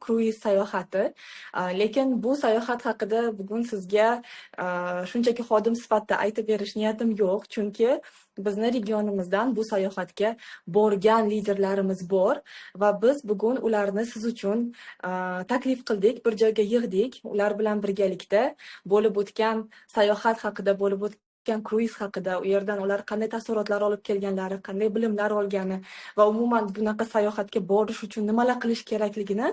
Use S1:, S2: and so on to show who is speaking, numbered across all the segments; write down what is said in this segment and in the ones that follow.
S1: kruiz sayohati. Lekin bu sayohat haqida bugun sizga shunchaki xodim sifatida aytib berish niyatim yo'q, chunki bizni regionimizdan bu sayohatga borgan liderlarimiz bor va biz bugun ularni siz uchun taklif qildik, bir joyga yig'dik. Ular bilan birgalikda bo'lib o'tgan sayohat haqida, bo'lib o'tgan kruiz haqida, u yerdan ular qanday taassurotlar olib kelganlari, qanday bilimlar olgani va umuman bunaqa sayohatga borish uchun nimalar qilish kerakligini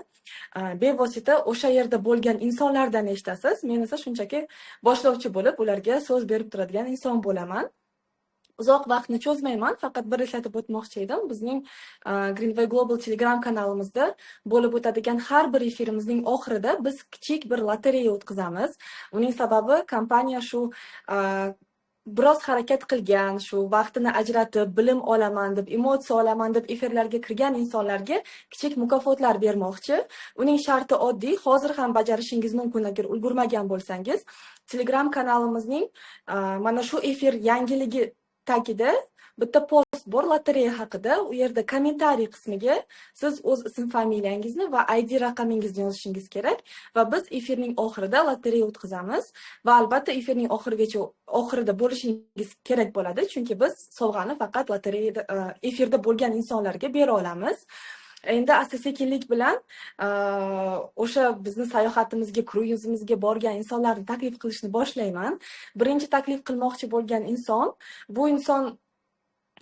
S1: bevosita o'sha yerda bo'lgan insonlardan eshitasiz. Men esa shunchaki boshlovchi bo'lib ularga so'z berib turadigan inson bo'laman. Uzoq vaqtni cho'zmayman, faqat bir eslatib o'tmoqchi edim. Bizning Greenway Global Telegram kanalimizda bo'lib o'tadigan har bir efirimizning oxirida biz kichik bir lotereya o'tkazamiz. Uning sababi kompaniya shu biroz harakat qilgan, shu vaqtini ajratib, bilim olaman deb, emotsiya olaman deb efirlarga kirgan insonlarga kichik mukofotlar bermoqchi. Uning sharti oddiy, hozir ham bajarishingiz mumkin agar ulgurmagan bo'lsangiz. Telegram kanalimizning mana shu efir yangiligi tagida bitta post bor lotereya haqida. U yerda kommentariy qismiga siz o'z ism familiyangizni va ID raqamingizni yozishingiz kerak va biz efirning oxirida lotereya o'tkazamiz va albatta efirning oxirida bo'lishingiz kerak bo'ladi, chunki biz sovg'ani faqat lotereyada efirda bo'lgan insonlarga bera olamiz. Endi asta-sekinlik bilan o'sha bizni sayohatimizga, kruizimizga borgan insonlarni taklif qilishni boshlayman. Birinchi taklif qilmoqchi bo'lgan inson, bu inson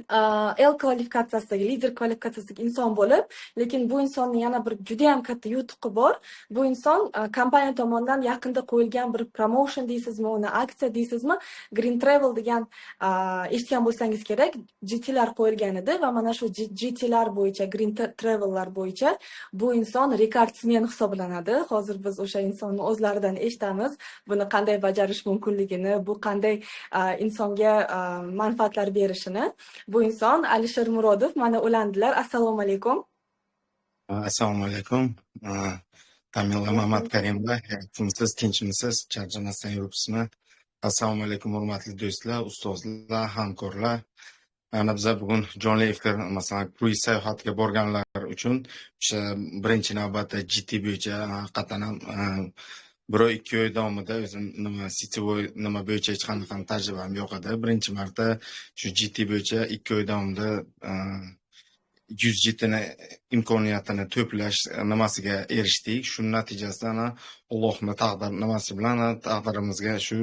S1: L kvalifikatsiyasidagi, lider kvalifikatsiyasidagi inson bo'lib, lekin bu insonning yana bir juda ham katta yutuqi bor. Bu inson kompaniya tomonidan yaqinda qo'yilgan bir promotion deysizmi, uni aksiya deysizmi, Green Travel degan eshitgan bo'lsangiz kerak, GTlar qo'yilgan edi va mana shu GTlar bo'yicha, Green Travellar bo'yicha bu inson rekordsmen hisoblanadi. Hozir biz o'sha insonni o'zlaridan eshitamiz, buni qanday bajarish mumkinligini, bu qanday insonga manfaatlar berishini. Bu inson Alisher Murodov, mana ulandilar. Assalomu alaykum.
S2: Assalomu alaykum. Tamila Mamat Karimova, yaxshimisiz, tinchmisiz, charchamasdan yuribsizmi? Assalomu alaykum hurmatli do'stlar, ustozlar, hamkorlar. Ana biz bugun jonli efir, masalan, kruiz sayohatiga borganlar uchun o'sha birinchi navbatda GT bo'yicha haqiqatan ham 1-2 oy davomida o'zim nima bo'yicha hech qanaqa tajribam yo'q edi. Birinchi marta shu GT bo'yicha 2 oy davomida 100 GTni imkoniyatini to'plash nimasiga erishdik. Shu natijasida Allohning nimasi bilan taqdirimizga shu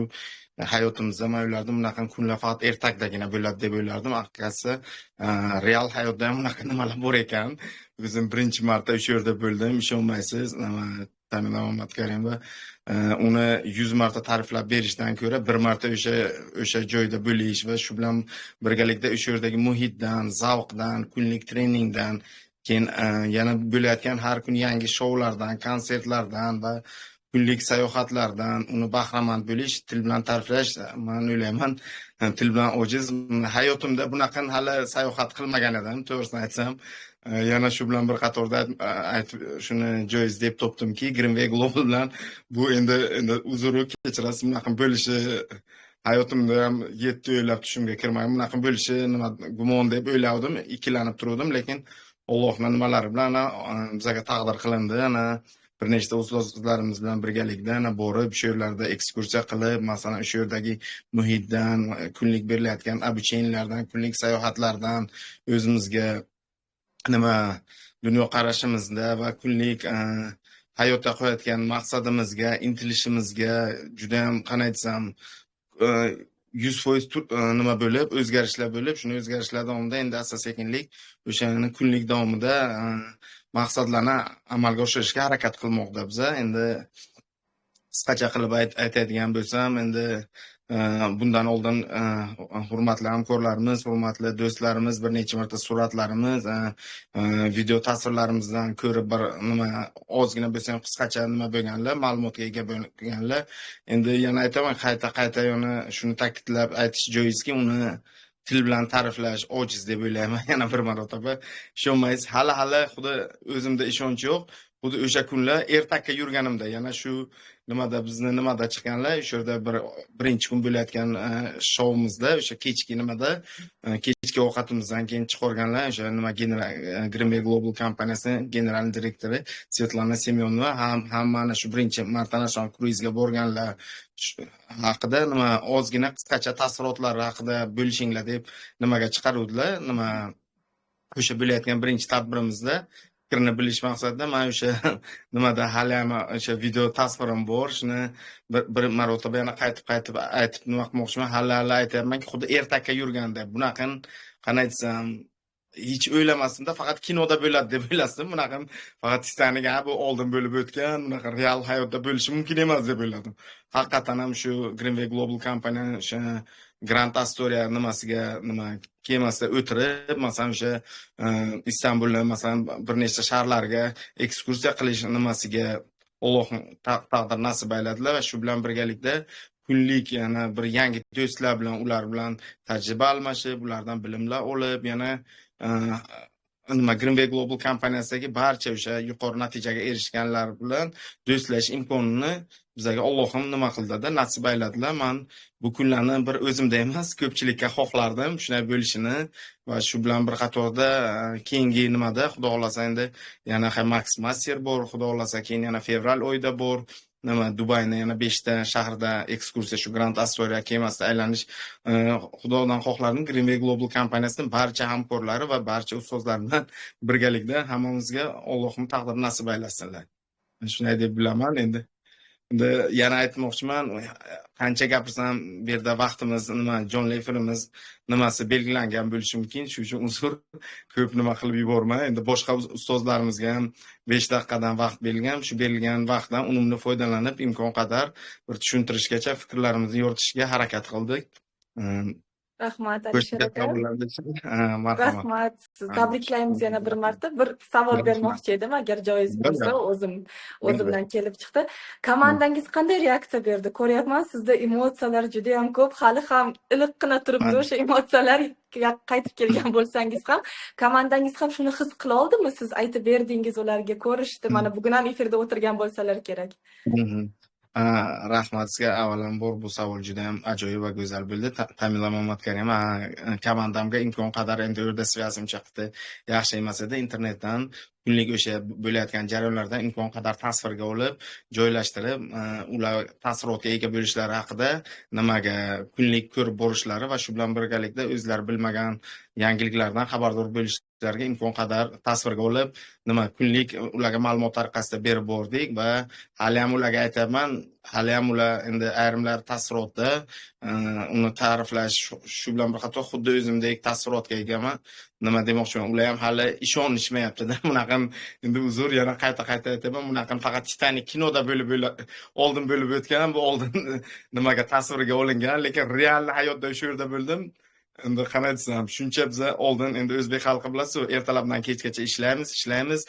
S2: hayotimizda men o'ylardim bunaqa kunlar faqat ertakdagina bo'ladi deb o'ylardim. Haqiqatda real hayotda ham bunaqa nimalar bor ekan. O'zim birinchi marta o'sha yerda bo'ldim, ishonmaysiz. Tamila Mamat Karimova uni 100 marta ta'riflab berishdan ko'ra bir marta o'sha joyda bo'lish va shu bilan birgalikda o'sha yerdagi muhitdan, zavqdan, kunlik treningdan, keyin yana bo'layotgan har kun yangi shoulardan, konsertlardan va kunlik sayohatlardan uni bahramand bo'lish, til bilan ta'riflash, men o'ylayman, til bilan ojiz. Hayotimda bunaqa hali sayohat qilmagan edim, to'g'risini aytsam. Yana shu bilan bir qatorda aytib shuni joiz deb topdimki, Greenway Global bilan bu endi uzr kechirasiz, bunaqa bo'lishi hayotimda ham 7 o'ylab tushimga kirmagan, bunaqa bo'lishi nima gumon deb o'yladim, ikkilanib turdim, lekin Allohning nimalari bilan bizga taqdir qilindi. Bir nechta ustozlarimiz bilan birgalikda borib, shu yerlarda ekskursiya qilib, masalan, shu yerdagi muhitdan, kunlik berilayotgan обученияларdan, kunlik sayohatlardan o'zimizga dunyo qarashimizda va kunlik hayotda qo'yayotgan maqsadimizga, intilishimizga juda ham qanday desam 100% nima bo'lib, o'zgarishlar bo'lib, shuni o'zgarishlar davomida endi asta-sekinlik o'shani kunlik davomida maqsadlarni amalga oshirishga harakat qilmoqda biz. Endi qisqacha qilib aytadigan bo'lsam, endi bundan oldin hurmatli hamkorlarimiz, hurmatli do'stlarimiz bir necha marta suratlarimiz, video tasvirlarimizdan ko'rib bir nima ozgina bo'lsa ham qisqacha nima bo'lganlar, ma'lumotga ega bo'lganlar. Endi yana aytaman, qayta yana shuni ta'kidlab aytish joizki, uni til bilan ta'riflash ojiz deb o'ylayman. Yana bir marotaba ishonmaysiz, hali xudo o'zimda ishonch yo'q. xuddi o'sha kunlar ertakka yurganimda yana shu bizni nimada chiqqanlar o'sha yerda birinchi kun bo'layotgan shoumizda o'sha kechki kechki ovqatimizdan keyin chiqarganlar o'sha Green Bay Global kompaniyasi general direktori Svetlana Semyonova hammani shu birinchi marta kruizga borganlar haqida ozgina qisqacha taassurotlari haqida bo'lishinglar deb nimaga chiqaruvdilar. O'sha bo'layotgan birinchi tadbirimizda fikrni bilish maqsadida men o'sha hali ham o'sha video tasvirim bor, shuni bir marotaba yana qaytib aytib nima qilmoqchiman. Hali aytyapmanki, xuddi ertakka yurganda bunaqa qanday desam, hech o'ylamasdimda, faqat kinoda bo'ladi deb o'ylasdim. Bunaqa faqat Titanic bu oldin bo'lib o'tgan, bunaqa real hayotda bo'lishi mumkin emas deb o'yladim. Haqiqatan ham shu Greenway Global kompaniya o'sha Grand Astoria kemasida o'tirib, masalan o'sha Istanbulda masalan bir nechta shaharlarga ekskursiya qilish Alloh taqdir nasib ayladilar va shu bilan birgalikda kunlik yana bir yangi do'stlar bilan ular bilan tajriba almashib, ulardan bilimlar olib, yana Greenway Global kompaniyasidagi barcha o'sha yuqori natijaga erishganlar bilan do'stlash imkonini bizga Allohim nima qildida, nasib ayladilar. Men bu kunlarni bir o'zimda emas, ko'pchilikka xohlardim shunday bo'lishini va shu bilan bir qatorda keyingi Xudo xolasa endi yana Max Master bor, Xudo xolasa keyin yana fevral oyida bor. Dubayni yana 5 ta shaharda ekskursiya shu Grand Astoria kemasida aylanish Xudodan xohlardim. Greenway Global kompaniyasining barcha hamkorlari va barcha ustozlar bilan birgalikda hammamizga Allohim taqdir nasib aylasinlar. Shunday deb bilaman. Endi yana aytmoqchiman, qancha gapirsam bu yerda vaqtimiz jonli efirimiz belgilangan bo'lishi mumkin. Shuning uchun uzr, ko'p nima qilib yubormay. Endi boshqa ustozlarimizga ham 5 daqiqadan vaqt berilgan. Shu berilgan vaqtdan unumli foydalanib, imkon qadar bir tushuntirishgacha fikrlarimizni yoritishga harakat qildik.
S1: Rahmat Alisher aka. Rahmat. Siz tabriklaymiz yana bir marta. Bir savol bermoqchi edim, agar joiz bo'lsa, o'zimdan kelib chiqdi. Komandangiz qanday reaksiya berdi? Ko'ryapman, sizda emotsiyalar juda ham ko'p, hali ham iliqqina turibdi. O'sha emotsiyalar qaytib kelgan bo'lsangiz ham, komandangiz ham shuni his qila oldimi? Siz aytib berdingiz, ularga ko'rishdi. Mana bugun ham efirda o'tirgan bo'lsalar kerak.
S2: Rahmat sizga. Avvalambor bu savol juda ham ajoyib va go'zal bo'ldi. Tamila Mamatkarim, komandamga imkon qadar endi o'rda svязim chiqdi. Yaxshi emas edi, internetdan kunlik o'sha bo'layotgan jarayonlardan imkon qadar tasvirga olib, joylashtirib, ular taassurotga ega bo'lishlari haqida kunlik ko'rib borishlari va shu bilan birgalikda o'zlari bilmagan yangiliklardan xabardor bo'lishlariga imkon qadar tasvirga olib, kunlik ularga ma'lumot tariqasida berib bordik va hali ham ularga aytaman, hali ham ular endi ayrimlar taassurotda uni ta'riflash shu bilan bir qator xuddi o'zimdek taassurotga egaman. Nima demoqchiman, ular ham hali ishonishmayapti-da. Bunaqa endi uzr, yana qayta aytaman, bunaqa faqat Titanic kinoda oldin bo'lib o'tgan, bu oldin tasvirga olingan, lekin real hayotda o'sha yerda bo'ldim. Endi qanday desam, shuncha biz oldin endi o'zbek xalqi bilasiz, ertalabdan kechgacha ishlaymiz.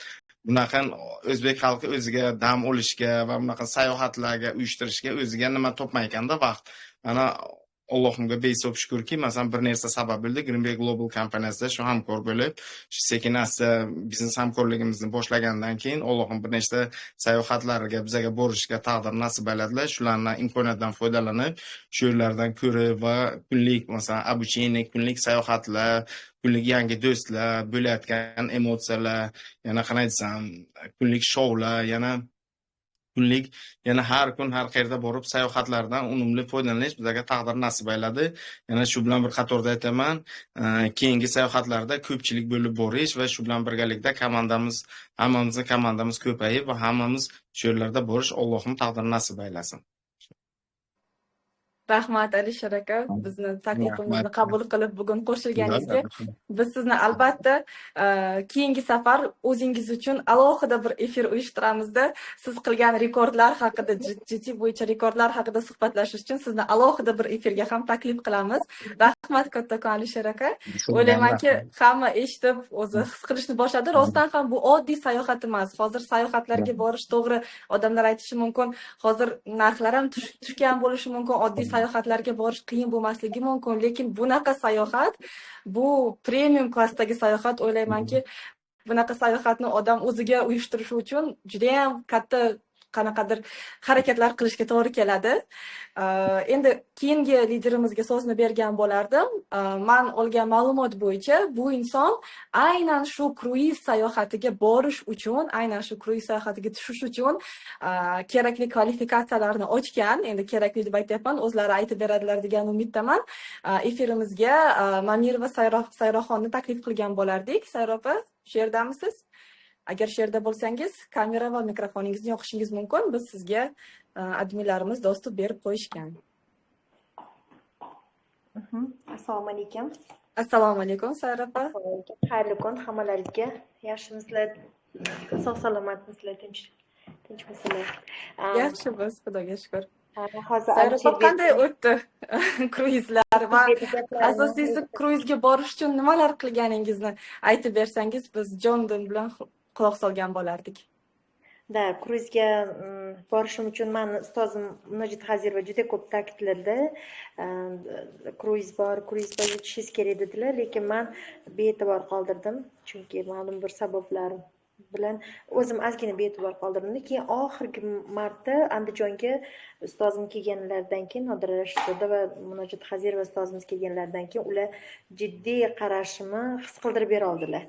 S2: Bunaqa o'zbek xalqi o'ziga dam olishga va bunaqa sayohatlarga uyushtirishga o'ziga nima topmay ekanda vaqt. Mana Allohimga behisob shukrki, masalan bir narsa sabab bo'ldi. Greenway Global kompaniyasida shu hamkor bo'lib, shu sekin-asta biznes hamkorligimizni boshlagandan keyin Allohim bir nechta sayohatlarga bizga borishga taqdir nasib ayladilar. Shularning imkoniyatidan foydalanib, shu yerlardan ko'rib va kunlik masalan обучение, kunlik sayohatlar, kunlik yangi do'stlar, bo'layotgan emotsiyalar, yana qanday desam, kunlik shoular, yana har kun har qayerda borib sayohatlardan unumli foydalanish bizga taqdir nasib ayladi. Yana shu bilan bir qatorda aytaman, keyingi sayohatlarda ko'pchilik bo'lib borish va shu bilan birgalikda hammamizning komandamiz ko'payib va hammamiz shu yerlarda borish Allohim taqdir nasib aylasin.
S1: Rahmat Alisher aka, bizni taklifimizni qabul qilib bugun qo'shilganingizga. Biz sizni albatta keyingi safar o'zingiz uchun alohida bir efir uyushtiramizda. Siz qilgan rekordlar haqida, GT bo'yicha rekordlar haqida suhbatlashish uchun sizni alohida bir efirga ham taklif qilamiz. Rahmat kattakon Alisher aka. O'ylaymanki, hamma eshitib, o'zi his qilishni boshladi. Rostdan ham bu oddiy sayohat emas. Hozir sayohatlarga borish to'g'ri, odamlar aytishi mumkin, hozir narxlar ham tushgan bo'lishi mumkin, oddiy sayohatlarga borish qiyin bo'lmasligi mumkin, lekin bunaqa sayohat, bu premium klassdagi sayohat, o'ylaymanki bunaqa sayohatni odam o'ziga uyushtirishi uchun judayam katta qanaqadir harakatlar qilishga to'g'ri keladi. Endi keyingi liderimizga so'zni bergan bo'lardim. Man olgan ma'lumot bo'yicha bu inson aynan shu kruiz sayohatiga borish uchun, aynan shu kruiz sayohatiga tushish uchun kerakli kvalifikatsiyalarni ochgan. Endi kerakli deb aytyapman, o'zlari aytib beradilar degan umiddaman. Efirimizga Mamirova Sayroxonni taklif qilgan bo'lardik. Sayro opa, shu yerdamisiz? Agar shu yerda bo'lsangiz, kamera va mikrofoningizni yoqishingiz mumkin. Biz sizga adminlarimiz dostуп berib qo'yishgan.
S3: Assalomu alaykum.
S1: Assalomu alaykum, Sayro opa.
S3: Xayrli kun hammalaringizga. Yaxshimisizlar? Sog' salomatmisizlar? Tinchmisizlar?
S1: Yaxshimiz, Xudoga shukr.
S3: Hozir
S1: Sayro opa, qanday o'tdi kruizlar va asosiysi kruizga borish uchun nimalar qilganingizni aytib bersangiz, biz Jondon bilan quloq solgan bo'lardik.
S3: Da, kruizga borishim uchun meni ustozim Munojit Xazirova juda ko'p ta'kidladi. Kruiz bor, yetishingiz kerak dedilar, lekin men bee'tibor qoldirdim, chunki ma'lum bir sabablar bilan o'zim ozgina bee'tibor qoldirdim. Keyin oxirgi marta Andijonga ustozim kelganlaridan keyin, Nodira Rashidova va Munojit Xazirova ustozimiz kelganlaridan keyin ular jiddiy qarashimni his qildirib bera oldilar.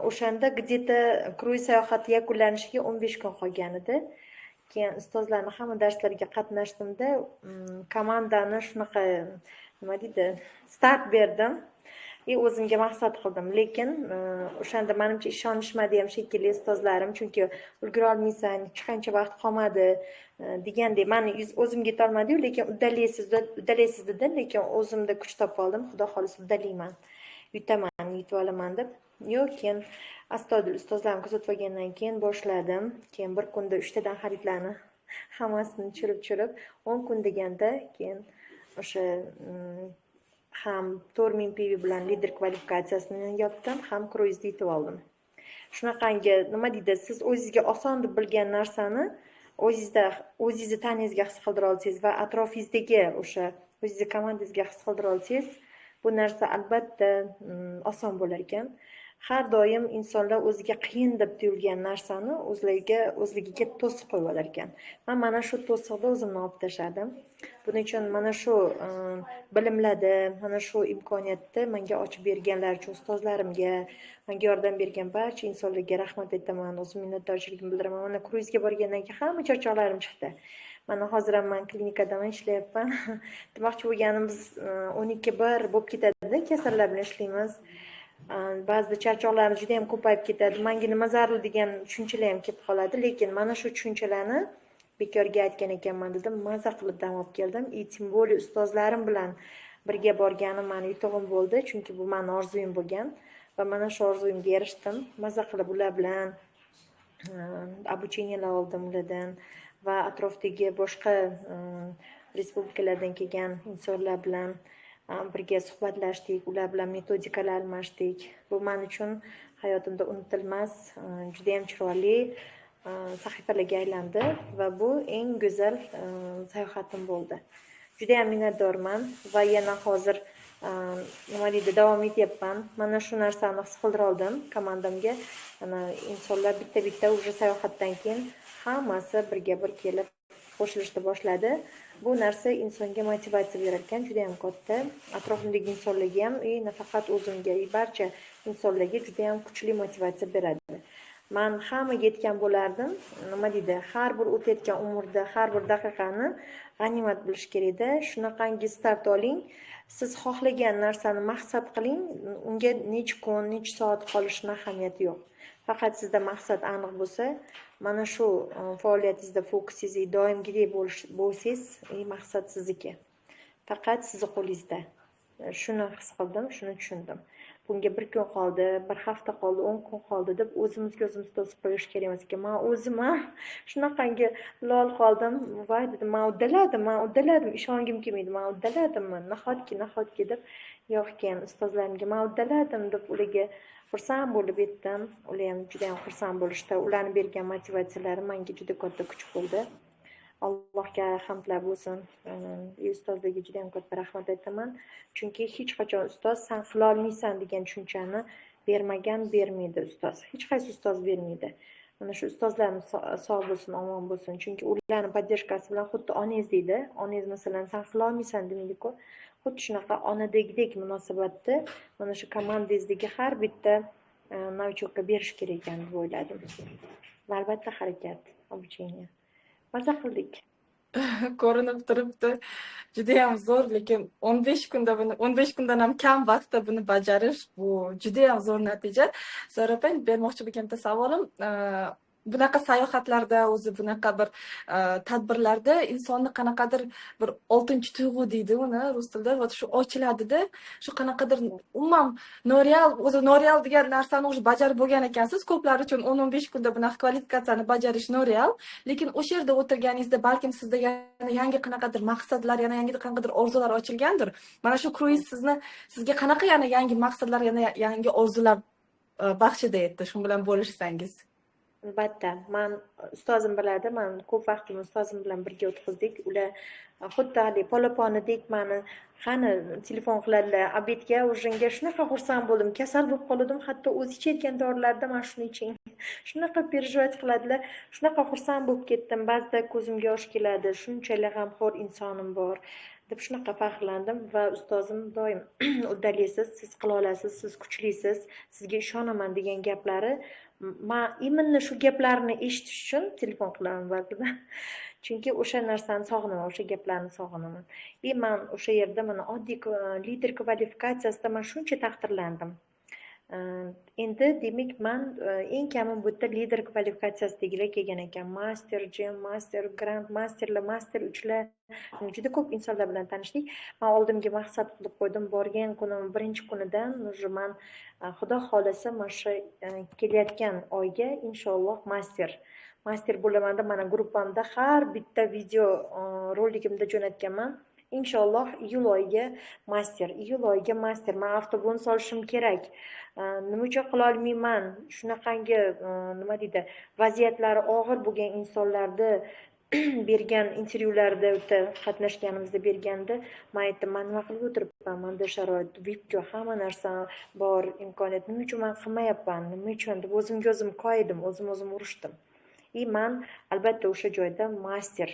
S3: O'shanda где-то kruiz sayohati yakunlanishiga 15 kun qolgan edi. Keyin ustozlarning hamma darslariga qatnashdimda, komandani shunaqa nima deydi, start berdim. O'zimga maqsad qildim, lekin o'shanda menimcha ishonishmadi ham shekilli ustozlarim, chunki ulgura olmaysan, hech qancha vaqt qolmadi degandek meni o'zimga yetolmadi-yu, lekin uddalaysiz dedi, lekin o'zimda kuch topib oldim, xudo xolisa uddalayman, yutaman, yetib olaman deb. Yo'q, keyin astoydil ustozlarim kuzatib olgandan keyin boshladim. Keyin bir kunda 3 tadan xaridlarni hammasini tushirib 10 kun deganda keyin o'sha ham Tormin PV bilan lider kvalifikatsiyasini yopdim, ham kruizni yetib oldim. Shunaqangi nima deydi, siz o'zingizga oson deb bilgan narsani o'zingizni tanangizga his qildira olsangiz va atrofingizdagi o'sha o'zingizni komandangizga his qildira olsangiz, bu narsa albatta oson bo'lar ekan. Har doim insonlar o'ziga qiyin deb tuyulgan narsani o'zligiga to'siq qo'yib olar ekan. Men mana shu to'siqni o'zimdan olib tashladim. Buning uchun mana shu bilimlarni, mana shu imkoniyatni menga ochib berganlar uchun ustozlarimga, menga yordam bergan barcha insonlarga rahmat aytaman, o'zim minnatdorchiligimni bildiraman. Mana kruizga borgandan keyin hamma charchoqlarim chiqdi. Mana hozir ham men klinikada ishlayapman. Demoqchi bo'lganim, biz 12-1 bo'lib ketadi, kasallar bilan ishlaymiz. Ba'zida charchoqlarimiz juda ham ko'payib ketadi. Menga nima zarur degan tushunchalar ham kelib qoladi, lekin mana shu tushunchalarni bekorga aytgan ekanman dedim, maza qilib dam olib keldim. Tim bo'li ustozlarim bilan birga borganim meni yutug'im bo'ldi, chunki bu mening orzuyim bo'lgan va mana shu orzuyimga erishdim. Maza qilib ular bilan обучениялар oldim ulardan va atrofdagi boshqa respublikalardan kelgan insonlar bilan birga suhbatlashdik, ular bilan metodikalar almashdik. Bu men uchun hayotimda unutilmas, juda ham chiroyli sahifalarga aylandi va bu eng go'zal sayohatim bo'ldi. Juda ham minnatdorman va yana hozir nima deydi, davom etyapman. Mana shu narsani his qildira oldim komandamga. Mana insonlar bitta o'sha sayohatdan keyin hammasi birga bir kelib qo'shilishni boshladi. Bu narsa insonga motivatsiya berar ekan, juda ham katta. Atrofimdagi insonlarga ham, nafaqat o'zimga, barcha insonlarga juda ham kuchli motivatsiya beradi. Men hammaga aytgan bo'lardim, nima deydi, har bir o'tayotgan umrda har bir daqiqani g'animat bilish kerak-da. Shunaqangi start oling. Siz xohlagan narsani maqsad qiling, unga necha kun, necha soat qolishning ahamiyati yo'q. Faqat sizda maqsad aniq bo'lsa, mana shu faoliyatingizda fokusingiz doimgidek bo'lsangiz, maqsad sizniki. Faqat sizni qo'lingizda. Shuni his qildim, shuni tushundim. Bunga 1 kun qoldi, 1 hafta qoldi, 10 kun qoldi deb o'zimizga to'sib qo'yish kerak emas ekan. Men o'zim ham shunaqangi lol qoldim. Voy dedim, men uddaladim, ishongim kelmaydi. Men uddaladimmi? Nahotki deb yo'q ekan, ustozlarimga men uddaladim deb ularga xursand bo'lib aytdim. Ular ham juda ham xursand bo'lishdi. Ularning bergan motivatsiyalari menga juda katta kuch bo'ldi. Allohga hamdlar bo'lsin. Ustozlarga juda ham katta rahmat aytaman. Chunki hech qachon ustoz sen qila olmaysan degan tushunchani bermagan bermaydi ustoz. Hech qaysi ustoz bermaydi. Mana shu ustozlarimiz sog' bo'lsin, omon bo'lsin. Chunki ularni podдержкасы bilan xuddi onazdek-da. Onangiz masalan sen qila olmaysan demaydi-ku. Xuddi shunaqa onadagidek munosabatni mana shu komandangizdagi har bitta novichokka berish kerak ekan deb o'yladim. Va albatta harakat, обучение. Maza qildik.
S1: Ko'rinib turibdi. Judayam zo'r, lekin 15 kunda 15 kundan ham kam vaqtda buni bajarish bu judayam zo'r natija. Sara opa, bermoqchi bo'lgan bitta savolim, bunaqa sayohatlarda, o'zi bunaqa bir tadbirlarda insonni qanaqadir bir 6-chi tuyg'u deydi uni rus tilida, va shu ochiladida, shu qanaqadir umuman noreal degan narsani o'zi bajarib bo'lgan ekansiz. Ko'plar uchun 10-15 kunda bunaqa kvalifikatsiyani bajarish noreal, lekin o'sha yerda o'tirganingizda balkim sizda yana yangi qanaqadir maqsadlar, yana yangi qanaqadir orzular ochilgandir. Mana shu kruiz sizga qanaqa yana yangi maqsadlar, yana yangi orzular baxshida etdi? Shu bilan bo'lishsangiz.
S3: Albatta, men ustozim biladi, men ko'p vaqtimni ustozim bilan birga o'tkazdik. Ular xuddi haligi polaponidek meni qani telefon qiladilar, obedga o'shinga shunaqa xursand bo'ldim, kasal bo'lib qoldim, hatto o'zi ichayotgan dorilarda mana shuni iching. Shunaqa perjivot qiladilar, shunaqa xursand bo'lib ketdim. Ba'zida ko'zimga yosh keladi, shunchalik g'amxo'r insonim bor deb shunaqa faxrlandim va ustozim doim uddalasiz, siz qila olasiz, siz kuchlisiz, sizga ishonaman degan gaplari. Men именно shu gaplarni eshitish uchun telefon qilaman ba'zida. Chunki o'sha narsani sog'inaman, o'sha gaplarni sog'inaman. Men o'sha yerda mana oddiy lider kvalifikatsiyasida men shuncha taqdirlandim. Endi demak men eng kami bu yerda lider kvalifikatsiyasidagilar kelgan ekan. Master, Gem Master, Grand Masterlar, Master 3lar. Juda ko'p insonlar bilan tanishdik. Men oldimga maqsad qilib qo'ydim. Borgan kunim birinchi kunidan уже men xudo xolasa mana shu kelayotgan oyga inshaalloh master bo'laman deb mana gruppamda har bitta video roligimda jo'natganman. Inshaalloh iyul oyiga master. Men avtobus olishim kerak. Nima uchun qila olmayman? Shunaqangi nima deydi, vaziyatlari og'ir bo'lgan insonlarni bergan intervyularda qatnashganimizda berganda men aytdim, men nima qilib o'tiribman, menda sharoit VIP hamma narsa bor, imkoniyat, nima uchun men qilmayapman, nima uchun deb o'zimga o'zim qo'ydim, o'zim urishdim. Men albatta o'sha joyda master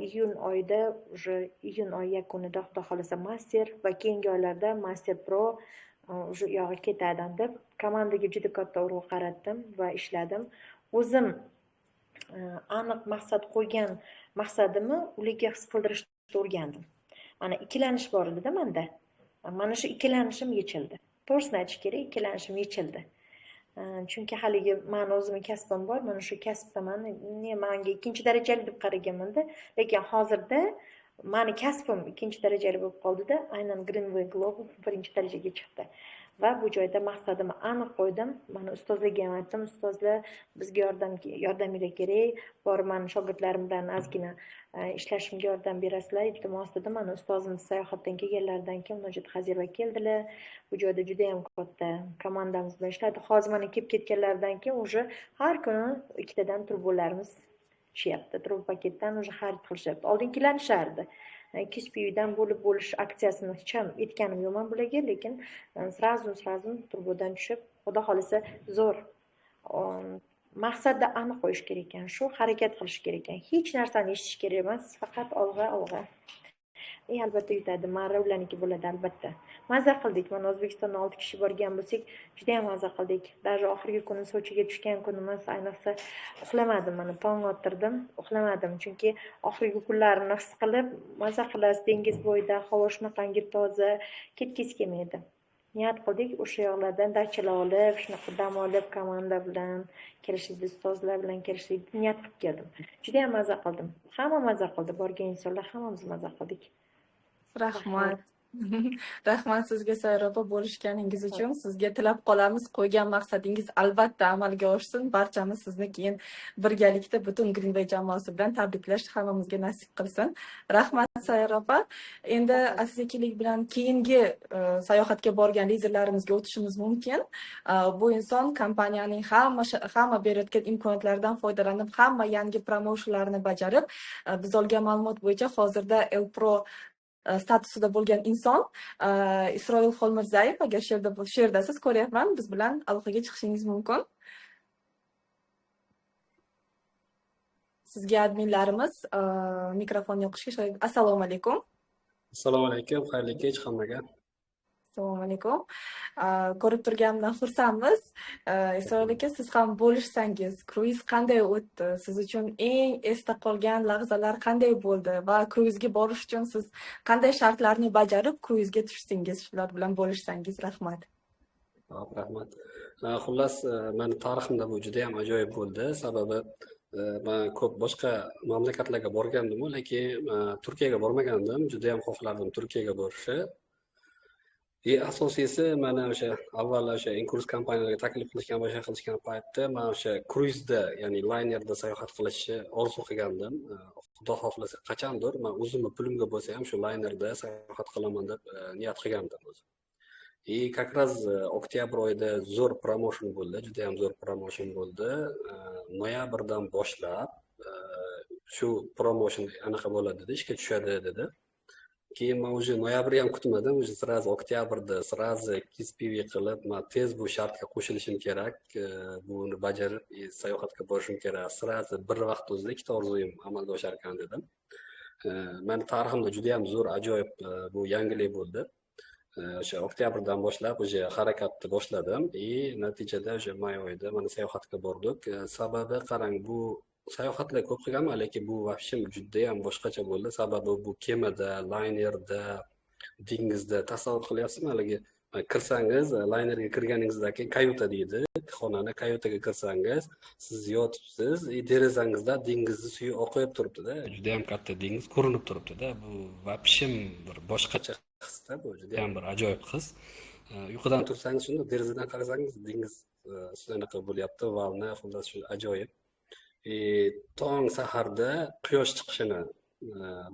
S3: iyun oyida, iyun oyi yakunida xudo xolasa master va keyingi oylarda master pro o'sha yog'i ketadi deb komandaga juda katta urg'u qaratdim va ishladim. O'zim aniq maqsad qo'ygan maqsadimni ularga his qildirishni o'rgandim. Mana ikkilanish bor edi-da menda. Mana shu ikkilanishim yechildi. To'g'risini aytish kerak, ikkilanishim yechildi. Chunki haligi men o'zimning kasbim bor, mana shu kasbda menga ikkinchi darajali deb qaraganman-da, lekin hozirda meni kasbim ikkinchi darajali bo'lib qoldi-da, aynan Greenway Global birinchi darajaga chiqdi. Va bu joyda maqsadimni aniq qo'ydim. Mana ustozlarga ham aytdim, ustozlar bizga yordaminglar kerak, borib meni shogirdlarim bilan ozgina ishlashimga yordam berasizlar, iltimos dedim. Mana ustozimiz sayohatdan kelganlaridan keyin Munojot Xazirova keldilar. Bu joyda juda ham katta komandamiz bilan ishladi. Hozir mana kelib ketganlaridan keyin уже har kuni ikkitadan turbolarimiz ishyapti. Turbo paketdan уже xarid qilishyapti. Oldin kelishardi. Kispi-uydan bo'lish aksiyasini hech ham etganim yo'qman bularga, lekin sразу turbodan tushib, xudo xolasa zo'r maqsadni aniq qo'yish kerak ekan, shu harakat qilish kerak ekan. Hech narsani eshitish kerak emas, faqat olg'a. Albatta yutadi, mara ularniki bo'ladi albatta. Maza qildik, mana O'zbekistondan 6 kishi borgan bo'lsak, juda ham maza qildik. Даже oxirgi kuni Sochiga tushgan kunimiz ayniqsa uxlamadim, mana tong ottirdim, uxlamadim, chunki oxirgi kunlarini his qilib, maza qilasiz, dengiz bo'yida havo shunaqangi toza, ketgisi kelmaydi. Niyat qildik, o'sha yoqlardan dachalar olib, shunaqa dam olib, komanda bilan kelishdik, ustozlar bilan kelishdik, niyat qilib keldim. Juda ham maza qildim. Hamma maza qildi, borgan insonlar hammamiz maza qildik.
S1: Rahmat. Rahmat sizga Sayra opa bo'lishganingiz uchun. Sizga tilab qolamiz, qo'ygan maqsadingiz albatta amalga oshsin. Barchamiz sizni keyin birgalikda butun Greenway jamoasi bilan tabriklash hammamizga nasib qilsin. Rahmat Sayra opa. Endi asta-sekinlik bilan keyingi sayohatga borgan liderlarimizga o'tishimiz mumkin. Bu inson kompaniyaning hamma berayotgan imkoniyatlardan foydalanib, hamma yangi promotionlarni bajarib, biz olgan ma'lumot bo'yicha hozirda Elpro statusida bo'lgan inson Isroil Xolmirzayev. Agar she'rdasiz ko'ryapman, biz bilan aloqaga chiqishingiz mumkin. Sizga adminlarimiz mikrofon yoqishga shoshiladi. Assalomu alaykum.
S4: Assalomu alaykum, xayrli kech hammaga.
S1: Assalomu alaykum. Ko'rib turganimdan xursandmiz. Isroil aka, siz ham bo'lishsangiz, kruiz qanday o'tdi? Siz uchun eng esda qolgan lahzalar qanday bo'ldi va kruizga borish uchun siz qanday shartlarni bajarib kruizga tushdingiz? Shular bilan bo'lishsangiz, rahmat.
S4: Rahmat. Xullas, meni tariximda bu juda ham ajoyib bo'ldi. Sababi men ko'p boshqa mamlakatlarga borgandim, lekin Turkiyaga bormagandim. Juda ham xohlardim Turkiyaga borishni. Asosiysi mana o'sha avval o'sha Incruise kompaniyalarga taklif qilishgan paytda men o'sha kruizda, ya'ni laynerda sayohat qilishni orzu qilgandim. Xudo xohlasa qachondir men o'zimni pulimga bo'lsa ham shu laynerda sayohat qilaman deb niyat qilgandim o'zim. Как раз oktyabr oyida zo'r promotion bo'ldi, juda ham zo'r promotion bo'ldi. Noyabrdan boshlab shu promotion anaqa bo'ladi dedi, ishga tushadi dedi. Keyin men уже noyabrni ham kutmadim, уже сразу oktyabrda сразу kispivi qilib, men tez bu shartga qo'shilishim kerak, buni bajarib sayohatga borishim kerak. Сразу bir vaqt o'zida ikkita orzuyim amalga oshar ekan dedim. Meni tariximda juda ham zo'r ajoyib bu yangilik bo'ldi. O'sha oktyabrdan boshlab o'sha harakatni boshladim. Natijada o'sha may oyida mana sayohatga bordik. Sababi qarang, bu sayohatlar ko'p qilganman, lekin bu вообще juda ham boshqacha bo'ldi. Sababi bu kemada, laynerda, dengizda tasavvur qilyapsizmi? Haligi kirsangiz, laynerga kirganingizdan keyin kayuta deydi. Xonani kayutaga kirsangiz, siz yotibsiz, derazangizda dengizni suvi oqib turibdi-da. Juda ham katta dengiz ko'rinib turibdi-da. Bu вообще bir boshqacha hisda, bu juda ham bir ajoyib his. Uyqudan tursangiz, shunda derazadan qarasangiz, dengiz shunaqa bo'lyapti, valni, xullas shu ajoyib. Tong saharda quyosh chiqishini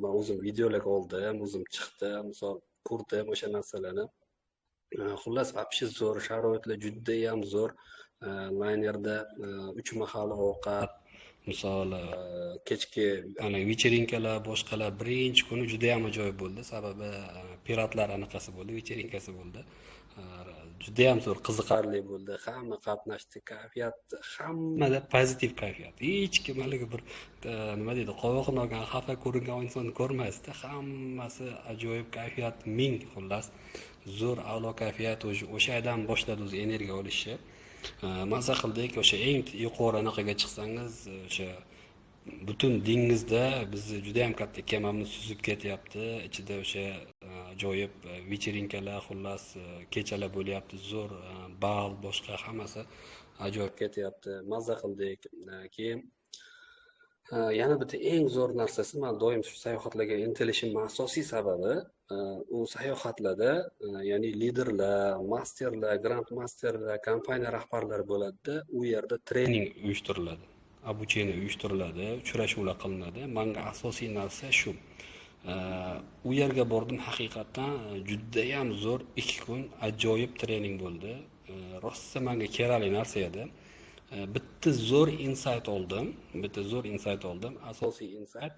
S4: men o'zim videolar oldim, o'zim chiqdim, misol ko'rdim o'sha narsalarni. Xullas, вообще zo'r sharoitlar, juda ham zo'r. Laynerda 3 mahal ovqat, misol kechki ana вечеринkalar, boshqalar birinchi kuni juda ham ajoyib bo'ldi. Sababi piratlar anaqasi bo'ldi, вечеринкasi bo'ldi. Juda ham zo'r, qiziqarli bo'ldi. Hamma qatnashdi, kayfiyat, hammada pozitiv kayfiyat. Hech kim haligi bir nima deydi, qovog'ini olgan, xafa ko'ringan insonni ko'rmasdi. Hammasi ajoyib kayfiyat, ming xullas. Zo'r a'lo kayfiyat o'sha yerdan boshladi o'zi energiya olishni. Maza qildik, o'sha eng yuqori anaqaga chiqsangiz, o'sha butun dengizda bizni juda ham katta kemamiz suzib ketyapti. Ichida o'sha ajoyib вечеринkalar, xullas kechalar bo'lyapti, zo'r bal, boshqa hammasi ajoyib ketyapti. Maza qildik. Keyin yana bitta eng zo'r narsasi, men doim shu sayohatlarga intilishim asosiy sababi u sayohatlarda, ya'ni liderlar, masterlar, grand masterlar, kompaniya rahbarlari bo'ladi-da, u yerda trening uyushtiriladi, обучение uyushtiriladi, uchrashuvlar qilinadi. Menga asosiy narsa shu. U yerga bordim, haqiqatan juda ham zo'r 2 kun ajoyib trening bo'ldi. Rosta menga kerakli narsa edi. Bitta zo'r insight oldim. Asosiy insight,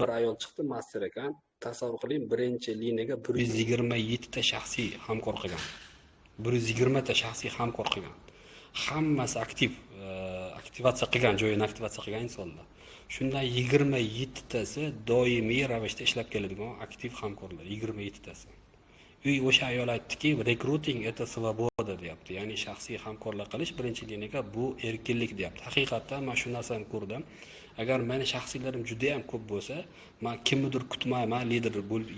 S4: bir ayol chiqdi, master ekan. Tasavvur qiling, birinchi liniyaga 127 ta shaxsiy hamkor qilgan. 120 ta shaxsiy hamkor qilgan. Hammasi aktivatsiya qilgan, joyini aktivatsiya qilgan insonlar. Shundan 27 tasi doimiy ravishda ishlab keladigan aktiv hamkorlar, 27 tasi. O'sha ayol aytdiki, recruiting это свобода deyapti. Ya'ni shaxsiy hamkorlik qilish birinchi liniyaga bu erkinlik deyapti. Haqiqatan men shu narsani ko'rdim. Agar meni shaxsiylarim juda ham ko'p bo'lsa, men kimnidir kutmayman,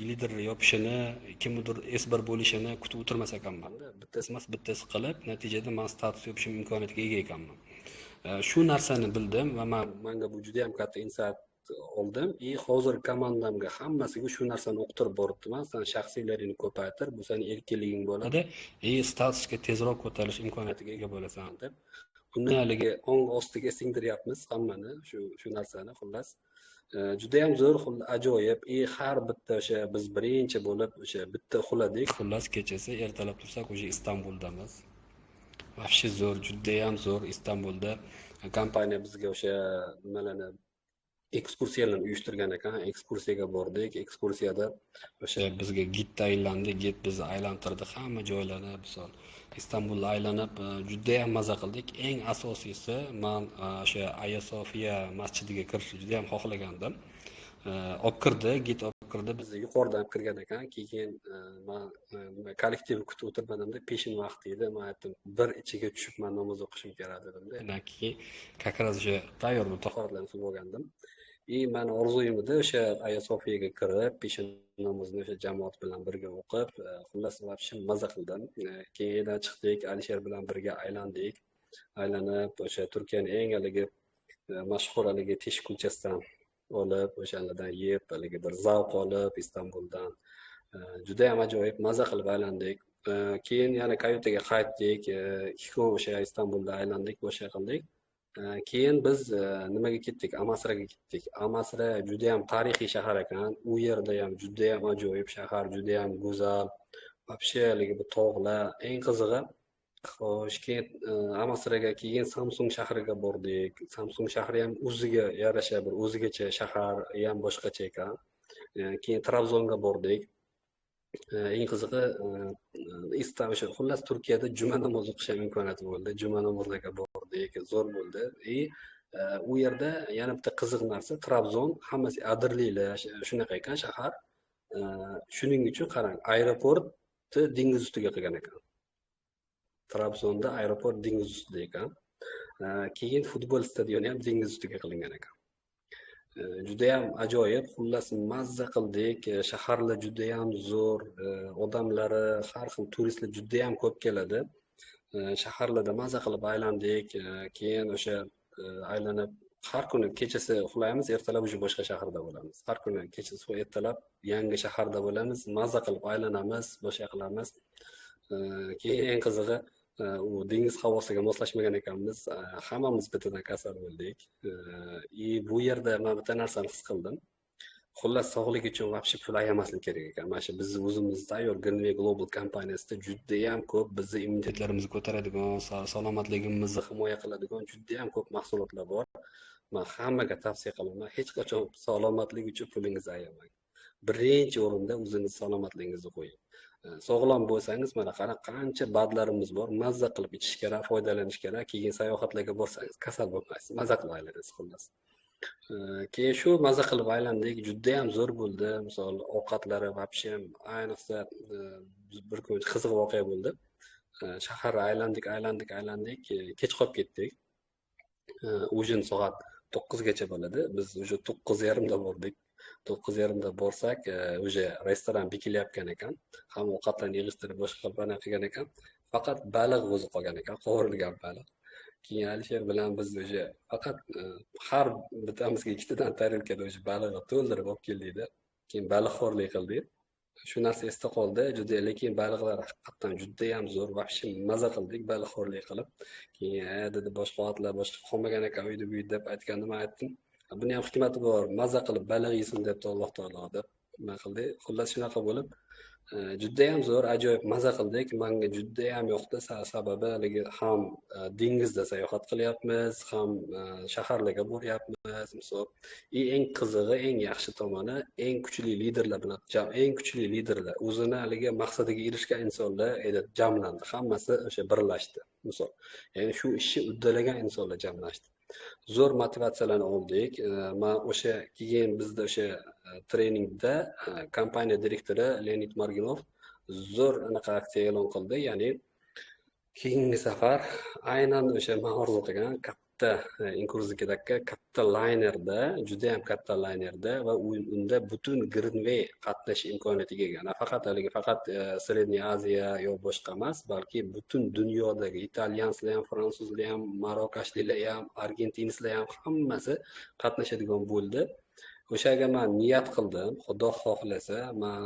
S4: lider yopishini, kimnidir S1 bo'lishini kutib o'tirmas ekanman. Bittasi emas, bittasi qilib, natijada men status yopishim imkoniyatiga ega ekanman. Shu narsani bildim va menga bu juda ham katta insight oldim. Hozir komandamga hammasiga shu narsani o'qtirib boribman. Sen shaxsiylaringni ko'paytir, bu sening erkinliging bo'ladi. Statusga tezroq ko'tarilish imkoniyatiga ega bo'lasan deb. Buni haligi ong ostiga singdiryapmiz hammani, shu narsani xullas. Juda ham zo'r, ajoyib. Har bitta o'sha biz birinchi bo'lib o'sha bitta uxladik. Xullas kechasi ertalab tursak, o'sha Istanbuldamiz. Вообще zo'r, juda ham zo'r. Istanbulda kompaniya bizga o'sha nimalarni ekskursiyalarni uyushtirgan ekan. Ekskursiyaga bordik. Ekskursiyada o'sha bizga gid tayinlandi. Gid bizni aylantirdi hamma joylarni. Misol Istanbulni aylanib juda ham maza qildik. Eng asosiysi men o'sha Hagia Sofiya masjidiga kirishni juda ham xohlagandim. Olib kirdi, gid olib kirdi. Bizni yuqoridan kirgan ekan. Keyin men kollektivni kutib o'tirganimda peshin vaqti edi. Men aytdim, bir ichiga tushib men namoz o'qishim kerak dedim-da. Keyin как раз o'sha tayyor tahoratlanib bo'lgandim. Mani orzuyim edi o'sha Hagia Sofiyaga kirib, peshin namozni o'sha jamoat bilan birga o'qib, xullas вообще maza qildim. Keyin chiqdik, Alisher bilan birga aylandik. Aylanib o'sha Turkiyaning eng haligi mashhur haligi tish kulchasidan olib, o'shalardan yeb, haligi bir zavq olib Istanbuldan juda ham ajoyib maza qilib aylandik. Keyin yana kayutaga qaytdik. 2 kun o'sha Istanbulda aylandik, o'sha qildik. Keyin biz nimaga ketdik? Amasraga ketdik. Amasra juda ham tarixiy shahar ekan. U yerda ham juda ham ajoyib shahar, juda ham go'zal. Вообще haligi bu tog'lar, eng qizig'i xo'sh, keyin Amasraga keyin Samsung shahriga bordik. Samsung shahri ham o'ziga yarasha bir o'zigacha shahar, ham boshqacha ekan. Keyin Trabzonga bordik. Eng qizig'i o'sha xullas Turkiyada juma namozi o'qish imkoniyati bo'ldi. Juma namoziga bordik, zo'r bo'ldi. U yerda yana bitta qiziq narsa, Trabzon hammasi adirliklar, shunaqa ekan shahar. Shuning uchun qarang, aeroportni dengiz ustiga qilgan ekan. Trabzonda aeroport dengiz ustida ekan. Keyin futbol stadioni ham dengiz ustiga qilingan ekan. Juda ham ajoyib, xullas mazza qildik. Shaharlar juda ham zo'r, odamlari, har xil turistlar juda ham ko'p keladi. Shaharlarda mazza qilib aylandik. Keyin o'sha aylanib har kuni kechasi uxlaymiz, ertalab o'sha boshqa shaharda bo'lamiz. Har kuni kechasi ertalab yangi shaharda bo'lamiz, mazza qilib aylanamiz, boshqa qilamiz. Keyin eng qizig'i u dengiz havosiga moslashmagan ekanmiz. Hammamiz bitidan kasal bo'ldik. Bu yerda men bitta narsani his qildim. Xullas sog'lik uchun вообще pul ayamaslik kerak ekan. Mana shu biz o'zimiz tayyor Greenway Global kompaniyasida juda ham ko'p bizni immunitetlarimizni ko'taradigan, salomatligimizni himoya qiladigan juda ham ko'p mahsulotlar bor. Men hammaga tavsiya qilaman, hech qachon salomatlik uchun pulingizni ayamang. Birinchi o'rinda o'zingiz salomatligingizni qo'ying. Sog'lom bo'lsangiz, mana qancha badlarimiz bor, mazza qilib ichish kerak, foydalanish kerak. Keyin sayohatlarga borsangiz kasal bo'lmaysiz, mazza qilib aylanasiz xullas. Keyin shu mazza qilib aylandik, juda ham zo'r bo'ldi. Misol ovqatlari вообще ayniqsa bir kun qiziq voqea bo'ldi. Shaharni aylandik, kech qolib ketdik. Ujin soat 9 gacha bo'ladi. Biz o'sha 9:30da bordik. 9:30da borsak, o'sha restoran bekilayotgan ekan. Hamma ovqatlarni yig'ishtirib boshqa qilgan ekan. Faqat baliq o'zi qolgan ekan, qovurilgan baliq. Keyin Alisher bilan biz o'sha faqat har bittamizga ikkitadan tarelkada o'sha baliqni to'ldirib olib keldik-da. Keyin baliqxo'rlik qildik. Shu narsa esda qoldi. Juda, lekin baliqlar haqiqatan juda ham zo'r, vahshiy maza qildik baliqxo'rlik qilib. Keyin dedi boshqa otlar boshqa qolmagan ekan uyda bu deb aytganda men aytdim. Buni ham hikmati bor, maza qilib baliq yesin debdi Alloh taolo deb nima qildi. Xullas shunaqa bo'lib juda ham zo'r, ajoyib maza qildik. Menga juda ham yoqdi, sababi haligi ham dengizda sayohat qilyapmiz, ham shaharlarga boryapmiz. Misol, eng qizig'i, eng yaxshi tomoni, eng kuchli liderlar bilan eng kuchli liderlar, o'zini haligi maqsadiga erishgan insonlar jamlandi. Hammasi o'sha birlashdi. Misol, ya'ni shu ishni uddalagan insonlar jamlashdi. Zo'r motivatsiyalarni oldik. Men o'sha keyin bizda o'sha treningda kompaniya direktori Leonid Marginov zo'r anaqa aksiya e'lon qildi. Ya'ni keyingi safar aynan o'sha men orzu qilgan katta Inkurzikidagi katta laynerda, juda ham katta laynerda va unda butun Greenway qatnashish imkoniyatiga ega. Faqat Sredney Aziya yo boshqa emas, balki butun dunyodagi italyanslar ham, fransuzlar ham, marokashliklar ham, argentinliklar ham hammasi qatnashadigan bo'ldi. O'shaga men niyat qildim, Xudo xohlasa, men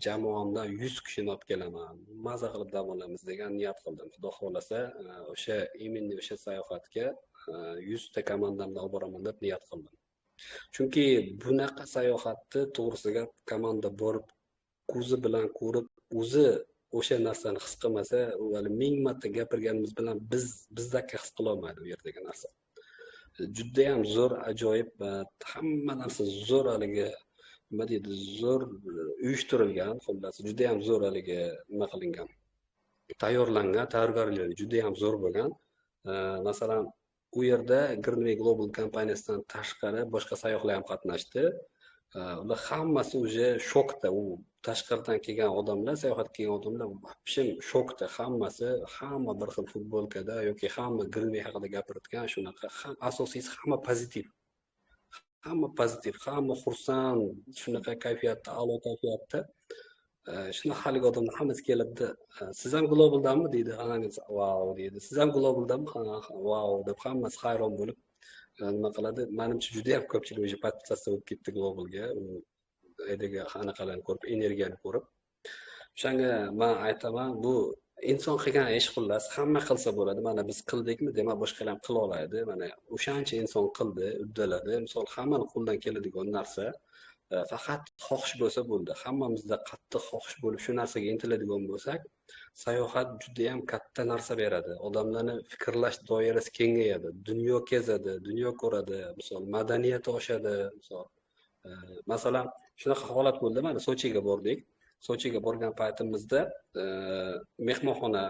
S4: jamoamdan 100 kishini olib kelaman. Maza qilib dam olamiz degan niyat qildim. Xudo xohlasa, o'sha именно o'sha sayohatga 100 ta komandamni olib boraman deb niyat qildim. Chunki bunaqa sayohatni to'g'risiga komanda borib, ko'zi bilan ko'rib, o'zi o'sha narsani his qilmasa, u hali 1000 marta gapirganimiz bilan bizdagi his qila olmaydi u yerdagi narsa. judayam zo'r, ajoyib, hamma narsa zo'r haligi nima deydi, zo'r uyushtirilgan, xullas judayam zo'r haligi nima qilingan, tayyorlangan, tayyorgarligi judayam zo'r bo'lgan. Masalan, u yerda Greenway Global kompaniyasidan tashqari boshqa sayyohlar ham qatnashdi. Ular hammasi уже shokda, u tashqaridan kelgan odamlar, sayohat qilgan odamlar вообще shokda, hammasi, hamma bir xil futbolkada yoki hamma Greenway haqida gapirayotgan, shunaqa, asosiysi hamma pozitiv. Hamma pozitiv, hamma xursand, shunaqa kayfiyatda, a'lo kayfiyatda. Shunaqa haligi odamlar hammasi kelibdi. Siz ham globaldanmi deydi, wow deydi. Siz ham globaldanmi? Wow deb hammasi hayron bo'lib nima qiladi? Menimcha juda ham ko'pchilik o'sha podpisatsiya bo'lib ketdi globalga. U aydiga qanaqalarni ko'rib, energiyani ko'rib. O'shanga men aytaman, bu inson qilgan ish xullas, hamma qilsa bo'ladi. Mana biz qildikmi, demak boshqalar ham qila oladi. Mana o'shancha inson qildi, uddaladi. Misol hammani qo'ldan keladigan narsa faqat xohish bo'lsa bo'ldi. Hammamizda qattiq xohish bo'lib shu narsaga intiladigan bo'lsak, sayohat juda ham katta narsa beradi. Odamlarni fikrlash doirasi kengayadi, dunyo kezadi, dunyo ko'radi, misol madaniyati oshadi, misol. Masalan, shunaqa holat bo'ldi, mana Sochiga bordik. Sochiga borgan paytimizda mehmonxona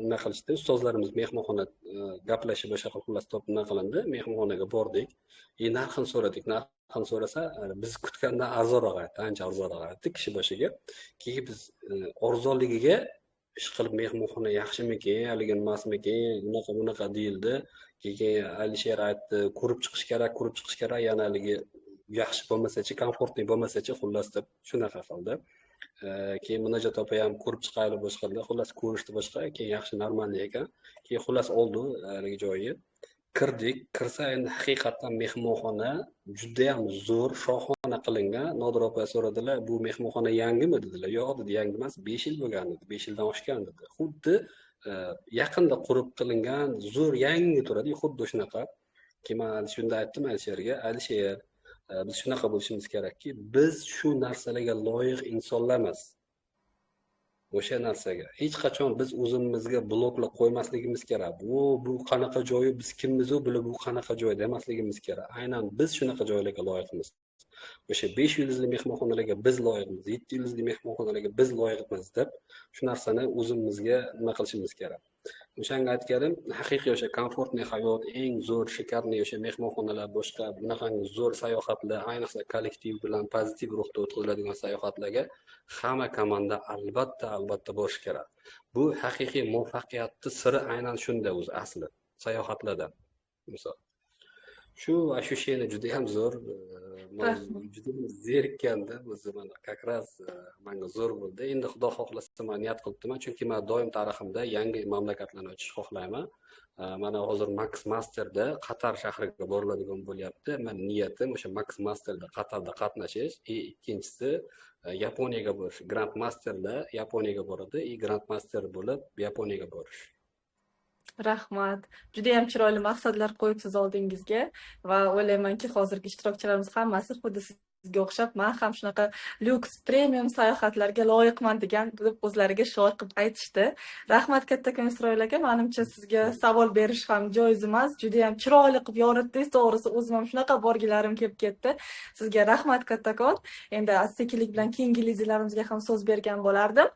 S4: nima qilishdi, ustozlarimiz mehmonxona gaplashib o'sha xullas top nima qilindi, mehmonxonaga bordik. Narxini so'radik. Narxini so'rasa, biz kutgandan arzonroq aytdi, ancha arzonroq aytdi kishi boshiga. Keyin biz arzonligiga ish qilib mehmonxona yaxshimikin, haligi nimasimikin, bunaqa deyildi. Keyin Alisher aytdi, ko'rib chiqish kerak, yana haligi yaxshi bo'lmasa-chi, komfortli bo'lmasa-chi, xullas deb shunaqa qildi. Keyin Munojot opa ham ko'rib chiqaylik boshqalar, xullas ko'rishdi boshqa, keyin yaxshi normalniy ekan. Keyin xullas oldi haligi joyi. Kirdik, kirsa endi haqiqatan mehmonxona juda ham zo'r, shohona qilingan. Nodir opa so'radilar, bu mehmonxona yangimi dedilar. Yo'q dedi, yangi emas, 5 yil bo'lgan dedi, 5 yildan oshgan dedi. Xuddi yaqinda qurib qilingan, zo'r yangi turadi, xuddi shunaqa. Keyin men shunda aytdim Alisherga, Alisher, biz shunaqa bo'lishimiz kerakki, biz shu narsalarga loyiq insonlarmiz. O'sha narsaga hech qachon biz o'zimizga bloklar qo'ymasligimiz kerak. Bu qanaqa joyi, biz kimmiz, bular bu qanaqa joy demasligimiz kerak. Aynan biz shunaqa joylarga loyiqmiz. O'sha 5 yulduzli mehmonxonalarga biz loyiqmiz, 7 yulduzli mehmonxonalarga biz loyiqmiz deb shu narsani o'zimizga nima qilishimiz kerak. O'shanga aytganim, haqiqiy o'sha komfortli hayot, eng zo'r shikarli o'sha mehmonxonalar, boshqa bunaqangi zo'r sayohatlar, ayniqsa kollektiv bilan pozitiv ruhda o'tkaziladigan sayohatlarga hamma komanda albatta borish kerak. Bu haqiqiy muvaffaqiyatning siri aynan shunda o'zi asli sayohatlarda. Misol shu ощущение juda ham zo'r. Juda zerikkandim o'zi, mana как раз menga zo'r bo'ldi. Endi Xudo xohlasa men niyat qilibman, chunki men doim tariximda yangi mamlakatlarni o'tishni xohlayman. Mana hozir Max Masterda Qatar shahriga boriladigan bo'lyapti. Men niyatim o'sha Max Masterda Qatarda qatnashish, ikkinchisi Yaponiyaga borish. Grand Masterda Yaponiyaga boradi, Grand Master bo'lib Yaponiyaga borish.
S1: Rahmat. Juda ham chiroyli maqsadlar qo'yibsiz oldingizga va o'ylaymanki, hozirgi ishtirokchilarimiz hammasi xuddi sizga o'xshab, men ham shunaqa lyuks, premium sayohatlarga loyiqman degan deb o'zlariga shoir qilib aytishdi. Rahmat kattakon Isroil aka, menimcha sizga savol berish ham joiz emas. Juda ham chiroyli qilib yoritdingiz, to'g'risi o'zim ham shunaqa borgilarim kelib ketdi. Sizga rahmat kattakon. Endi sekinlik bilan keyingi liderlarimizga ham so'z bergan bo'lardim.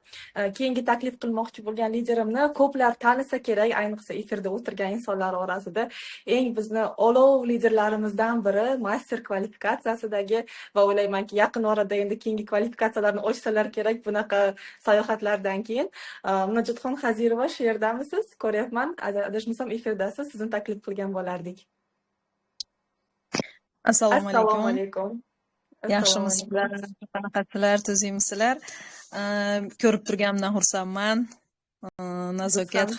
S1: Keyingi taklif qilmoqchi bo'lgan liderimni ko'plar tanisa kerak, ayniqsa efirda o'tirgan insonlar orasida eng bizni olov liderlarimizdan biri, master kvalifikatsiyasidagi va o'ylaymanki, yaqin orada endi keyingi kvalifikatsiyalarni ochsalar kerak bunaqa sayohatlardan keyin. Munojotxon Xazirova, shu yerdamisiz? Ko'ryapman, adashmasam efirdasiz, sizni taklif qilgan bo'lardik.
S5: Assalomu
S1: alaykum.
S5: Yaxshimisizlar? Qanaqasizlar? Tuzimsizlar? Ko'rib turganimdan xursandman. Nazokat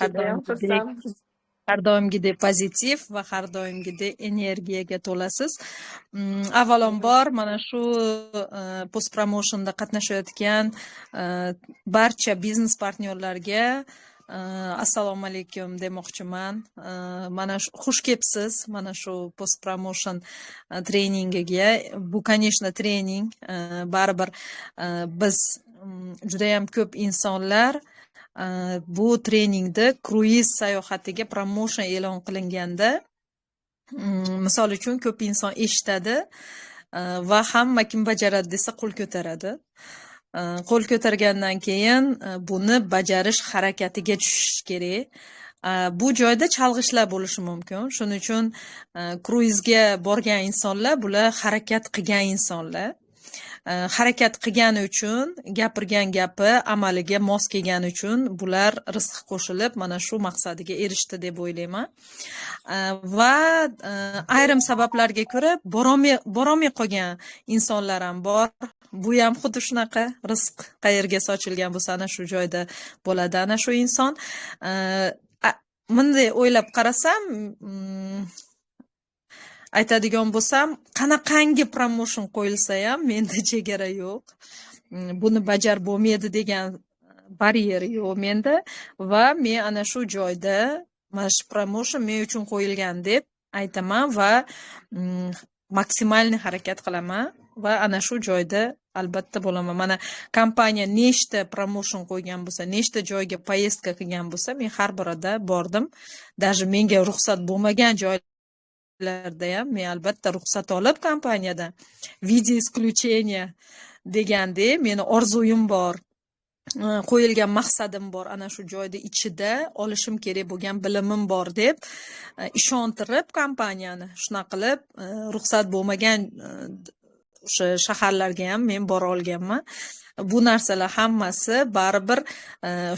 S5: har doimgidek pozitiv va har doimgidek energiyaga to'lasiz. Avvalambor mana shu post promotionda qatnashayotgan barcha biznes partnyorlarga assalomu alaykum demoqchiman. Mana shu xush kelibsiz mana shu post promotion treningiga. Bu конечно trening, baribir biz juda ham ko'p insonlar bu treningda kruiz sayohatiga promotion e'lon qilinganda Misol uchun ko'p inson eshitadi va hamma kim bajaradi desa qo'l ko'taradi. Qo'l ko'targandan keyin buni bajarish harakatiga tushish kerak. Bu joyda chalg'ishlar bo'lishi mumkin. Shuning uchun kruizga borgan insonlar bular harakat qilgan insonlar. Harakat qilgani uchun, gapirgan gapi amaliga mos kelgani uchun bular rizq qo'shilib mana shu maqsadiga erishdi deb o'ylayman. Va ayrim sabablarga ko'ra borolmay qolgan insonlar ham bor. Bu ham xuddi shunaqa, rizq qayerga sochilgan bo'lsa ana shu joyda bo'ladi ana shu inson. Bunday o'ylab qarasam, aytadigan bo'lsam, qanaqangi promotion qo'yilsa ham menda chegara yo'q. Buni bajarib bo'lmaydi degan baryer yo'q menda va men ana shu joyda mana shu promotion men uchun qo'yilgan deb aytaman va maksimalniy harakat qilaman va ana shu joyda albatta bo'laman. Mana kompaniya nechta promotion qo'ygan bo'lsa, nechta joyga poyezdka qilgan bo'lsa, men har birida bordim. Даже menga ruxsat bo'lmagan joylarda ham men albatta ruxsat olib kompaniyadan video исключение degandek meni orzuyim bor. Qo'yilgan maqsadim bor, ana shu joyda ichida olishim kerak bo'lgan bilimim bor deb ishontirib kompaniyani shunaqa qilib ruxsat bo'lmagan o'sha shaharlarga ham men bora olganman. Bu narsalar hammasi baribir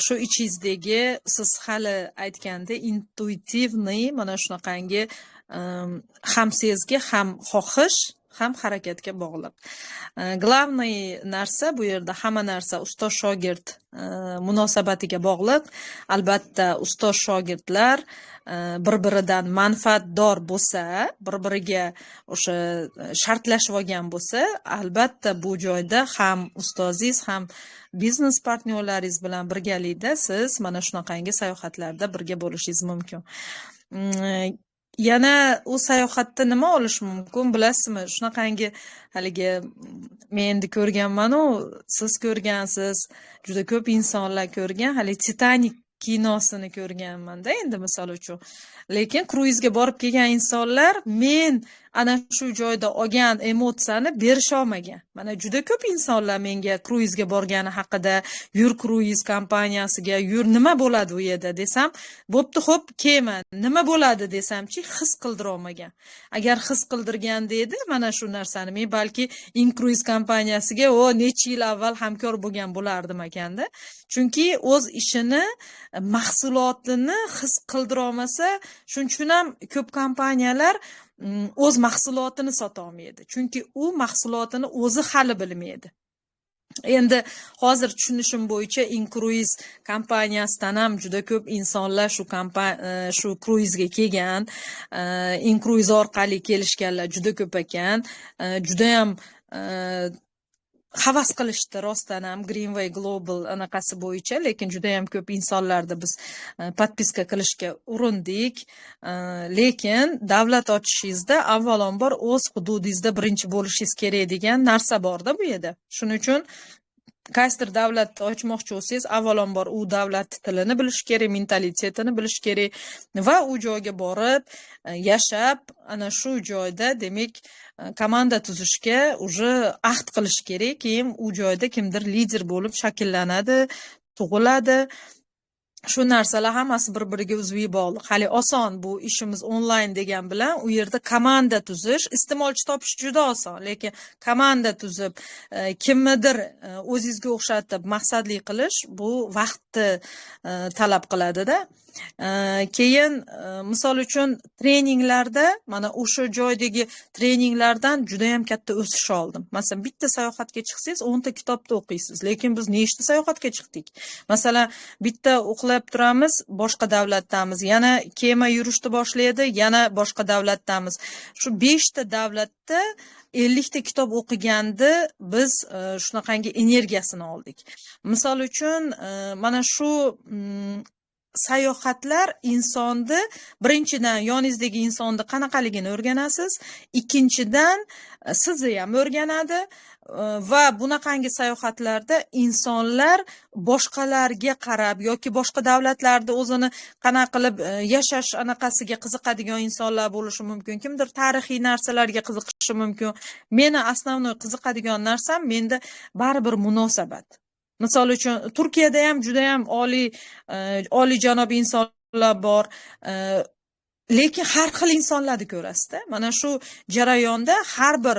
S5: shu ichingizdagi siz hali aytganda intuitivniy mana shunaqangi ham sezgi, ham xohish, ham harakatga bog'liq. Glavniy narsa bu yerda hamma narsa ustoz shogird munosabatiga bog'liq. Albatta ustoz shogirdlar bir-biridan manfaatdor bo'lsa, bir-biriga o'sha shartlashib olgan bo'lsa, albatta bu joyda ham ustozingiz, ham biznes partnyorlaringiz bilan birgalikda siz mana shunaqangi sayohatlarda birga bo'lishingiz mumkin. Yana u sayohatda nima olish mumkin bilasizmi? Shunaqangi haligi men endi ko'rganman-u, siz ko'rgansiz, juda ko'p insonlar ko'rgan, hali Titanic kinosini ko'rganman-da endi misol uchun. Lekin kruizga borib kelgan insonlar men ana shu joyda olgan emotsiyani berisha olmagan. Mana juda ko'p insonlar menga kruizga borgani haqida, yur kruiz kompaniyasiga, yur nima bo'ladi u yerda desam, bo'pti xo'p, kema, nima bo'ladi desamchi, his qildira olmagan. Agar his qildirganda edi, mana shu narsani men balki Inkruiz kompaniyasiga necha yil avval hamkor bo'lgan bo'lardim ekanda. Chunki o'z ishini, mahsulotini his qildira olmasa, shuning uchun ham ko'p kompaniyalar o'z mahsulotini sota olmaydi. Chunki u mahsulotini o'zi hali bilmaydi. Endi hozir tushunishim bo'yicha Inkruiz kompaniyasidan ham juda ko'p insonlar shu kruizga kelgan, Inkruiz orqali kelishganlar juda ko'p ekan. Juda ham havas qilishdi rostdan ham Greenway Global anaqasi bo'yicha, lekin juda ham ko'p insonlarni biz podpiska qilishga urindik. Lekin davlat ochishingizda avvalambor o'z hududingizda birinchi bo'lishingiz kerak degan narsa borda bu yerda. Shuning uchun qaysidir davlatni ochmoqchi bo'lsangiz, avvalambor u davlat tilini bilish kerak, mentalitetini bilish kerak va u joyga borib, yashab, ana shu joyda demak komanda tuzishga уже ahd qilish kerak. Keyin u joyda kimdir lider bo'lib shakllanadi, tug'iladi. Shu narsalar hammasi bir-biriga uzviy bog'liq. Hali oson bu ishimiz onlayn degan bilan u yerda komanda tuzish, iste'molchi topish juda oson, lekin komanda tuzib, kimnidir o'zingizga o'xshatib maqsadli qilish bu vaqtni talab qiladi-da. Keyin misol uchun treninglarda, mana o'sha joydagi treninglardan juda ham katta o'sish oldim. Masalan, bitta sayohatga chiqsangiz 10 ta kitobni o'qiysiz, lekin biz nechta sayohatga chiqdik? Masalan, bitta o'qilib turamiz, boshqa davlatdamiz, yana kema yurishni boshlaydi, yana boshqa davlatdamiz. Shu 5 ta davlatda 50 ta kitob o'qiganda biz shunaqangi energiyasini oldik. Misol uchun mana shu sayohatlar insonni birinchidan yoningizdagi insonni qanaqaligini o'rganasiz, ikkinchidan sizni ham o'rganadi va bunaqangi sayohatlarda insonlar boshqalarga qarab yoki boshqa davlatlarda o'zini qanaqa qilib yashash anaqasiga qiziqadigan insonlar bo'lishi mumkin. Kimdir tarixiy narsalarga qiziqishi mumkin. Meni asosiy qiziqadigan narsam menda baribir munosabat. Misol uchun Turkiyada ham juda ham oliyjanob insonlar bor. Lekin har xil insonlarni ko'rasiz-da. Mana shu jarayonda har bir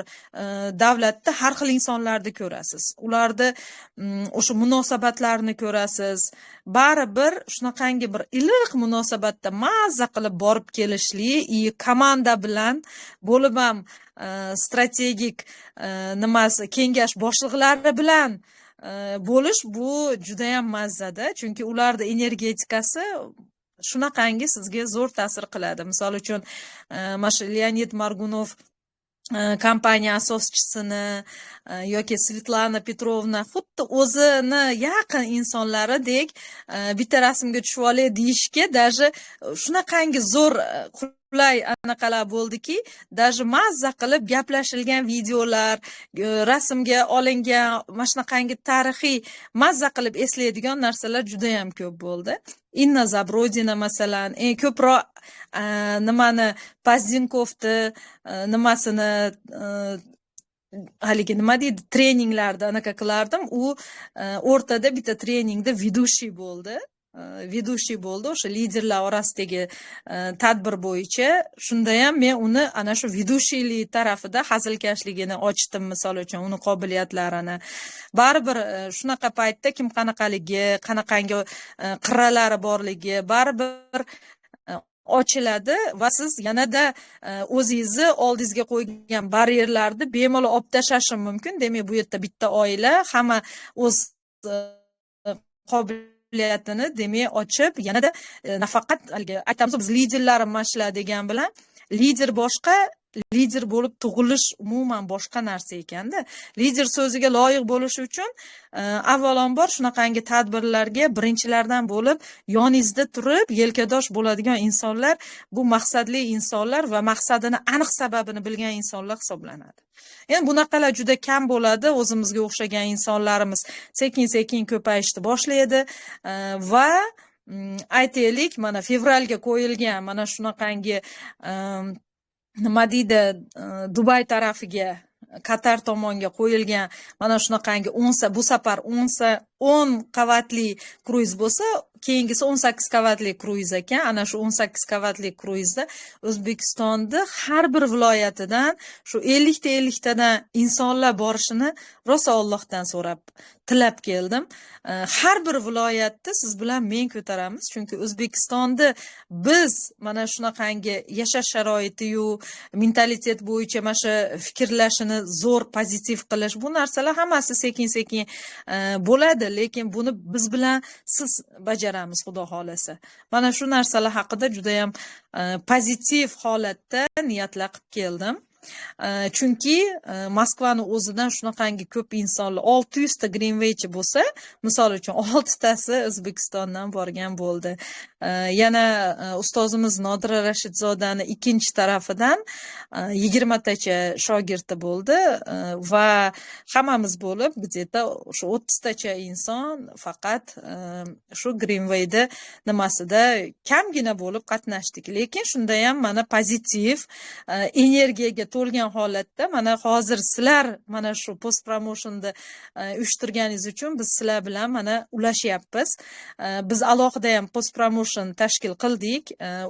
S5: davlatda har xil insonlarni ko'rasiz. Ularda o'sha munosabatlarni ko'rasiz. Baribir shunaqangi bir iliq munosabatda mazza qilib borib kelishli, komanda bilan bo'lib ham strategik kengash boshliqlari bilan bo'lish bu juda ham mazzada, chunki ularda energetikasi shunaqangi sizga zo'r ta'sir qiladi. Misol uchun, mana Leonid Margunov kompaniya asoschisini yoki Svetlana Petrovna xuddi o'zini yaqin insonlaridek bitta rasmga tushib olay deyishga даже shunaqangi zo'r qulay anaqalar bo'ldiki, даже mazza qilib gaplashilgan videolar, rasmga olingan mana shunaqangi tarixiy mazza qilib eslaydigan narsalar juda ham ko'p bo'ldi. Inna Zabrodina masalan, eng ko'proq nimani Pazdinkovni nimasini haligi nima deydi, treninglarda anaqa qilardim. U o'rtada bitta treningda vedushi bo'ldi. O'sha liderlar orasidagi tadbir bo'yicha. Shunda ham men uni ana shu vedushiylik tarafida hazilkashligini ochdim, misol uchun uni qobiliyatlarini. Baribir shunaqa paytda kim qanaqaligi, qanaqangi qirralari borligi baribir ochiladi va siz yanada o'zingizni oldingizga qo'ygan baryerlarni bemalol olib tashlashi mumkin. Demak, bu yerda bitta oila hamma o'z qobiliyatini demak ochib, yanada nafaqat aytamiz biz liderlarimiz mana shular degan bilan lider boshqa, lider bo'lib tug'ilish umuman boshqa narsa ekanda. Lider so'ziga loyiq bo'lish uchun avvalambor shunaqangi tadbirlarga birinchilardan bo'lib yoningizda turib yelkadosh bo'ladigan insonlar, bu maqsadli insonlar va maqsadini aniq sababini bilgan insonlar hisoblanadi. Endi bunaqalar juda kam bo'ladi. O'zimizga o'xshagan insonlarimiz sekin-sekin ko'payishni boshlaydi va aytaylik, mana fevralga qo'yilgan mana shunaqangi nima deydi, Dubay tarafiga, Qatar tomonga qo'yilgan mana shunaqangi bu safar 10 qavatli kruiz bo'lsa, keyingisi 18 qavatli kruiz ekan. Ana shu 18 qavatli kruizda O'zbekistonda har bir viloyatidan shu 50 tadan insonlar borishini rosa Allohdan so'rab, tilab keldim. Har bir viloyatda siz bilan men ko'taramiz, chunki O'zbekistonda biz mana shunaqangi yashash sharoiti-yu mentalitet bo'yicha mana shu fikrlashini zo'r pozitiv qilish, bu narsalar hammasi sekin-sekin bo'ladi, lekin buni biz bilan siz bajaramiz, xudo xolasa. Mana shu narsalar haqida juda ham pozitiv holatda niyatlar qilib keldim. Chunki Moskvani o'zidan shunaqangi ko'p insonlar 600 ta Greenwaychi bo'lsa, misol uchun 6 tasi O'zbekistondan borgan bo'ldi. Yana ustozimiz Nodira Rashidzodani ikkinchi tarafidan 20 tacha shogirdi bo'ldi va hammamiz bo'lib где-то shu 30 tacha inson faqat shu Greenwayda nimasida kamgina bo'lib qatnashdik. Lekin shunda ham mana pozitiv energiyaga to'lgan holatda mana hozir sizlar mana shu post promotionda uyushtirganingiz uchun biz sizlar bilan mana ulashyapmiz. Biz alohida ham post promotion tashkil qildik.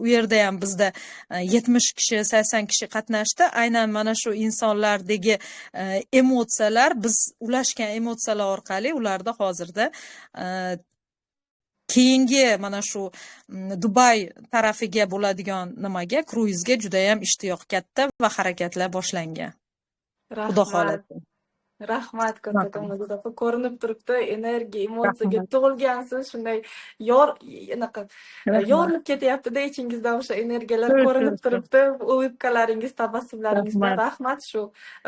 S5: U yerda ham bizda 70 kishi, 80 kishi qatnashdi. Aynan mana shu insonlardagi emotsiyalar, biz ulashgan emotsiyalar orqali ularda hozirda keyingi mana shu Dubay tarafiga bo'ladigan nimaga, kruizga juda ham ishtiyoq katta va harakatlar boshlangan. Xudo xolasi.
S1: Rahmat kattakon
S5: Rahmat.
S1: Nazat opa, ko'rinib turibdi, energiya, emotsiyaga
S5: Rahmat.
S1: to'lgansiz, shunday anaqa
S5: Rahmat.
S1: yorilib ketyapti-da ichingizdan o'sha energiyalar
S5: Shu, shu,
S1: ko'rinib
S5: shu.
S1: turibdi, ulibkalaringiz, tabassumlaringiz bilan
S5: Rahmat.
S1: rahmat. Shu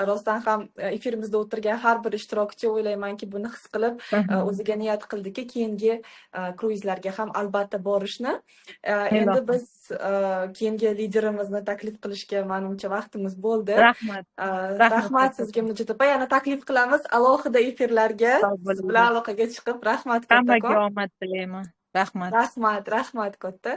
S1: rostdan ham efirimizda o'tirgan har bir ishtirokchi o'ylaymanki buni his qilib
S5: Rahmat.
S1: o'ziga niyat qildiki, keyingi kruizlarga ham albatta borishni. Endi
S5: Ilohim.
S1: biz keyingi liderimizni taklif qilishga manimcha vaqtimiz bo'ldi.
S5: Rahmat. Rahmat
S1: Rahmat sizga
S5: kattakon.
S1: Mujid opa, yana taklif qilamiz alohida efirlarga
S5: Sog'
S1: siz bilan
S5: bo'linglar.
S1: aloqaga chiqib. Rahmat
S5: Hammaga
S1: kattakon.
S5: omad tilayman. Rahmat.
S1: Rahmat katta.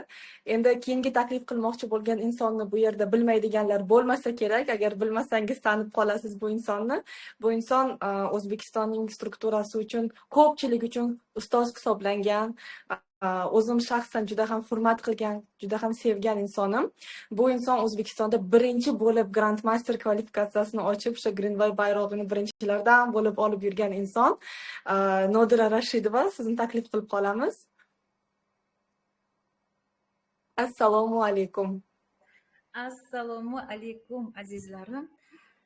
S1: Endi keyingi taklif qilmoqchi bo'lgan insonni bu yerda bilmaydiganlar bo'lmasa kerak. Agar bilmasangiz tanib qolasiz bu insonni. Bu inson O'zbekistonning strukturasi uchun, ko'pchilik uchun ustoz hisoblangan. O'zim shaxsan juda ham hurmat qilgan, juda ham sevgan insonim. Bu inson O'zbekistonda birinchi bo'lib Grandmaster kvalifikatsiyasini ochib, o'sha Greenway bayrog'ini birinchilardan bo'lib olib yurgan inson. Nodira Rashidova, sizni taklif qilib qolamiz. Assalomu alaykum.
S6: Assalomu alaykum azizlarim.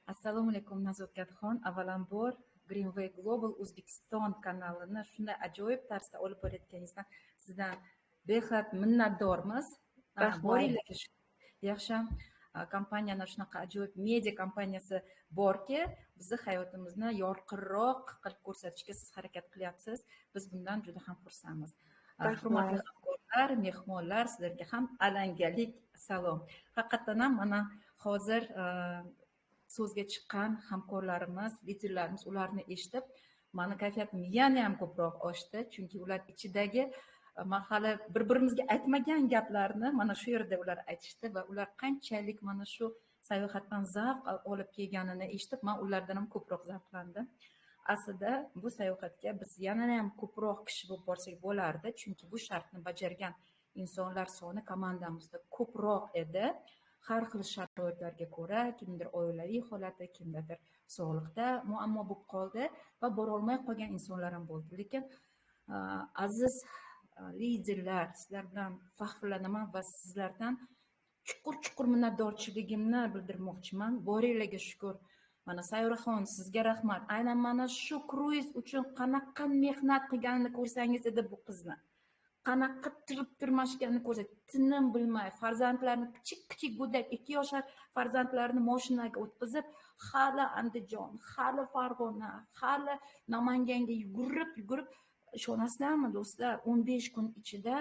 S6: Assalomu alaykum Nazokatxon. Avvalambor Greenway Global O'zbekiston kanalini shunday ajoyib tarzda olib borayotganingizdan sizdan behad minnatdormiz. Boringlar. Yaxshi kompaniyani shunaqa ajoyib media kompaniyasi borki, bizni hayotimizni yorqinroq qilib ko'rsatishga siz harakat qilyapsiz. Biz bundan juda ham xursandmiz. Hurmatli hamkorlar, mehmonlar, sizlarga ham alangalik salom. Haqiqatan ham mana hozir so'zga chiqqan hamkorlarimiz, liderlarimiz ularni eshitib, mani kayfiyatim yana ham ko'proq oshdi, chunki ular ichidagi hali bir-birimizga aytmagan gaplarni mana shu yerda ular aytishdi va ular qanchalik mana shu sayohatdan zavq olib kelganini eshitib, men ulardan ham ko'proq zavqlandim. Aslida bu sayohatga biz yana ham ko'proq kishi bo'lib borsak bo'lardi, chunki bu shartni bajargan insonlar soni komandamizda ko'proq edi. Har xil sharoitlarga ko'ra, kimdir oilaviy holati, kimdir sog'liqda muammo bo'lib qoldi va bora olmay qolgan insonlar ham bo'ldi. Lekin aziz liderlar, sizlar bilan faxrlanaman va sizlardan chuqur minnatdorchiligimni bildirmoqchiman. Boringlarga shukur. Mana Sayyoraxon, sizga rahmat. Aynan mana shu kruiz uchun qanaqa mehnat qilganini ko'rsangiz edi bu qizni. Qanaqa tirmashganini ko'rsangiz, tinim bilmay, farzandlarini kichik go'dak 2 yoshar farzandlarini mashinaga o'tkazib, hali Andijon, hali Farg'ona, hali Namanganga yugurib, ishonasizlarmi do'stlar, 15 kun ichida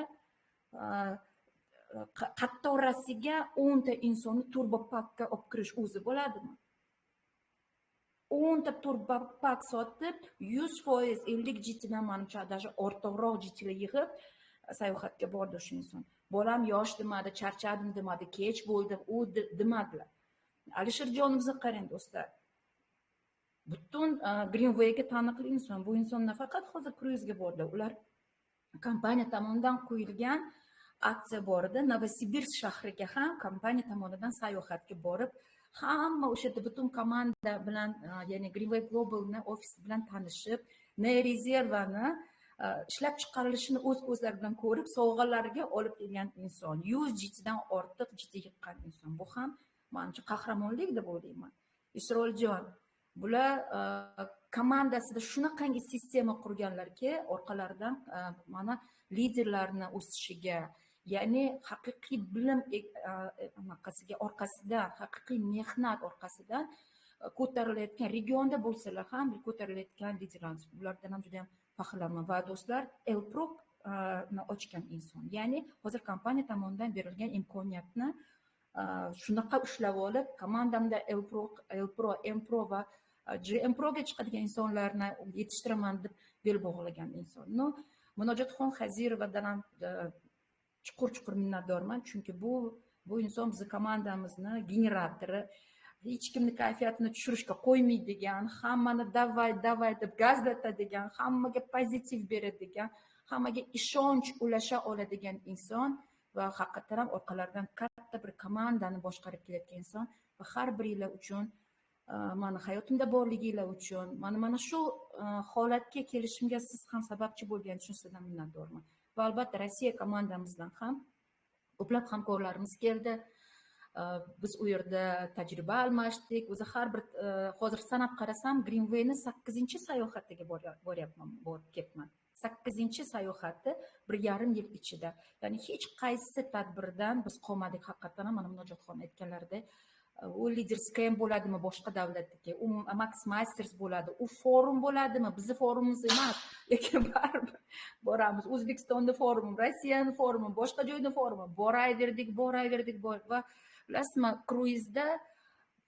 S6: qatorasiga 10 ta insonni turbopakka olib kirish o'zi bo'ladimi? 10 ta turbopak sotib, 100% 50 GTdan manimcha даже ortiqroq GTlar yig'ib sayohatga bordi o'sha inson. Bolam yosh demadi, charchadim demadi, kech bo'ldi, u demadilar. Alisherjonimizni qarang do'stlar. Butun Greenwayga taniqli inson. Bu inson nafaqat hozir kruizga bordi, ular kompaniya tomonidan qo'yilgan aksiya bor edi. Novosibirsk shahriga ham kompaniya tomonidan sayohatga borib, hamma o'sha butun komanda bilan, ya'ni Greenway Global'ni ofisi bilan tanishib, rezervani ishlab chiqarilishini o'z ko'zlari bilan ko'rib, sovg'alarga olib kelgan inson, 100 GTdan ortiq GT yiqqan inson. Bu ham menimcha qahramonlik deb o'ylayman. Isroiljon, bular komandasida shunaqangi sistema qurganlarki, orqalaridan mana liderlarni o'sishiga, ya'ni haqiqiy bilim orqasidan, haqiqiy mehnat orqasidan ko'tarilayotgan, regionda bo'lsalar ham ko'tarilayotgan liderlar. Bulardan ham juda ham faxrlanaman. Va do'stlar, Elpro ochgan inson. Ya'ni hozir kompaniya tomonidan berilgan imkoniyatni shunaqa ushlab olib, komandamda Elpro va GMProga chiqadigan insonlarni yetishtiraman deb bel bog'lagan inson. Munojatxon Hazirovadan ham chuqur minnatdorman, chunki bu inson bizning komandamizni generatori, hech kimni kayfiyatini tushirishga qo'ymaydigan, hammani davay deb gazlatadigan, hammaga pozitiv beradigan, hammaga ishonch ulasha oladigan inson va haqiqatan ham orqalaridan katta bir komandani boshqarib kelayotgan inson va har biringlar uchun, mani hayotimda borliginglar uchun, mana shu holatga kelishimga siz ham sababchi bo'lganingiz uchun sizdan minnatdorman. Va albatta Rossiya komandamizdan ham ko'plab hamkorlarimiz keldi. biz u yerda tajriba almashdik. O'zi har bir hozir sanab qarasam, Greenway'ni 8-sayohatiga borib ketman. 8-sayohati 1,5 yil ichida. Ya'ni hech qaysi tadbirdan biz qolmadik haqiqatan ham, mana Munojotxon aytganlaridek. U liderskiy ham bo'ladimi boshqa davlatniki, u Max Masters bo'ladi, u forum bo'ladimi, bizni forumimiz emas, lekin baribir boramiz. O'zbekistonda forum, Rossiyani forumi, boshqa joyda forumi, boraverdik va bilasizmi, kruizda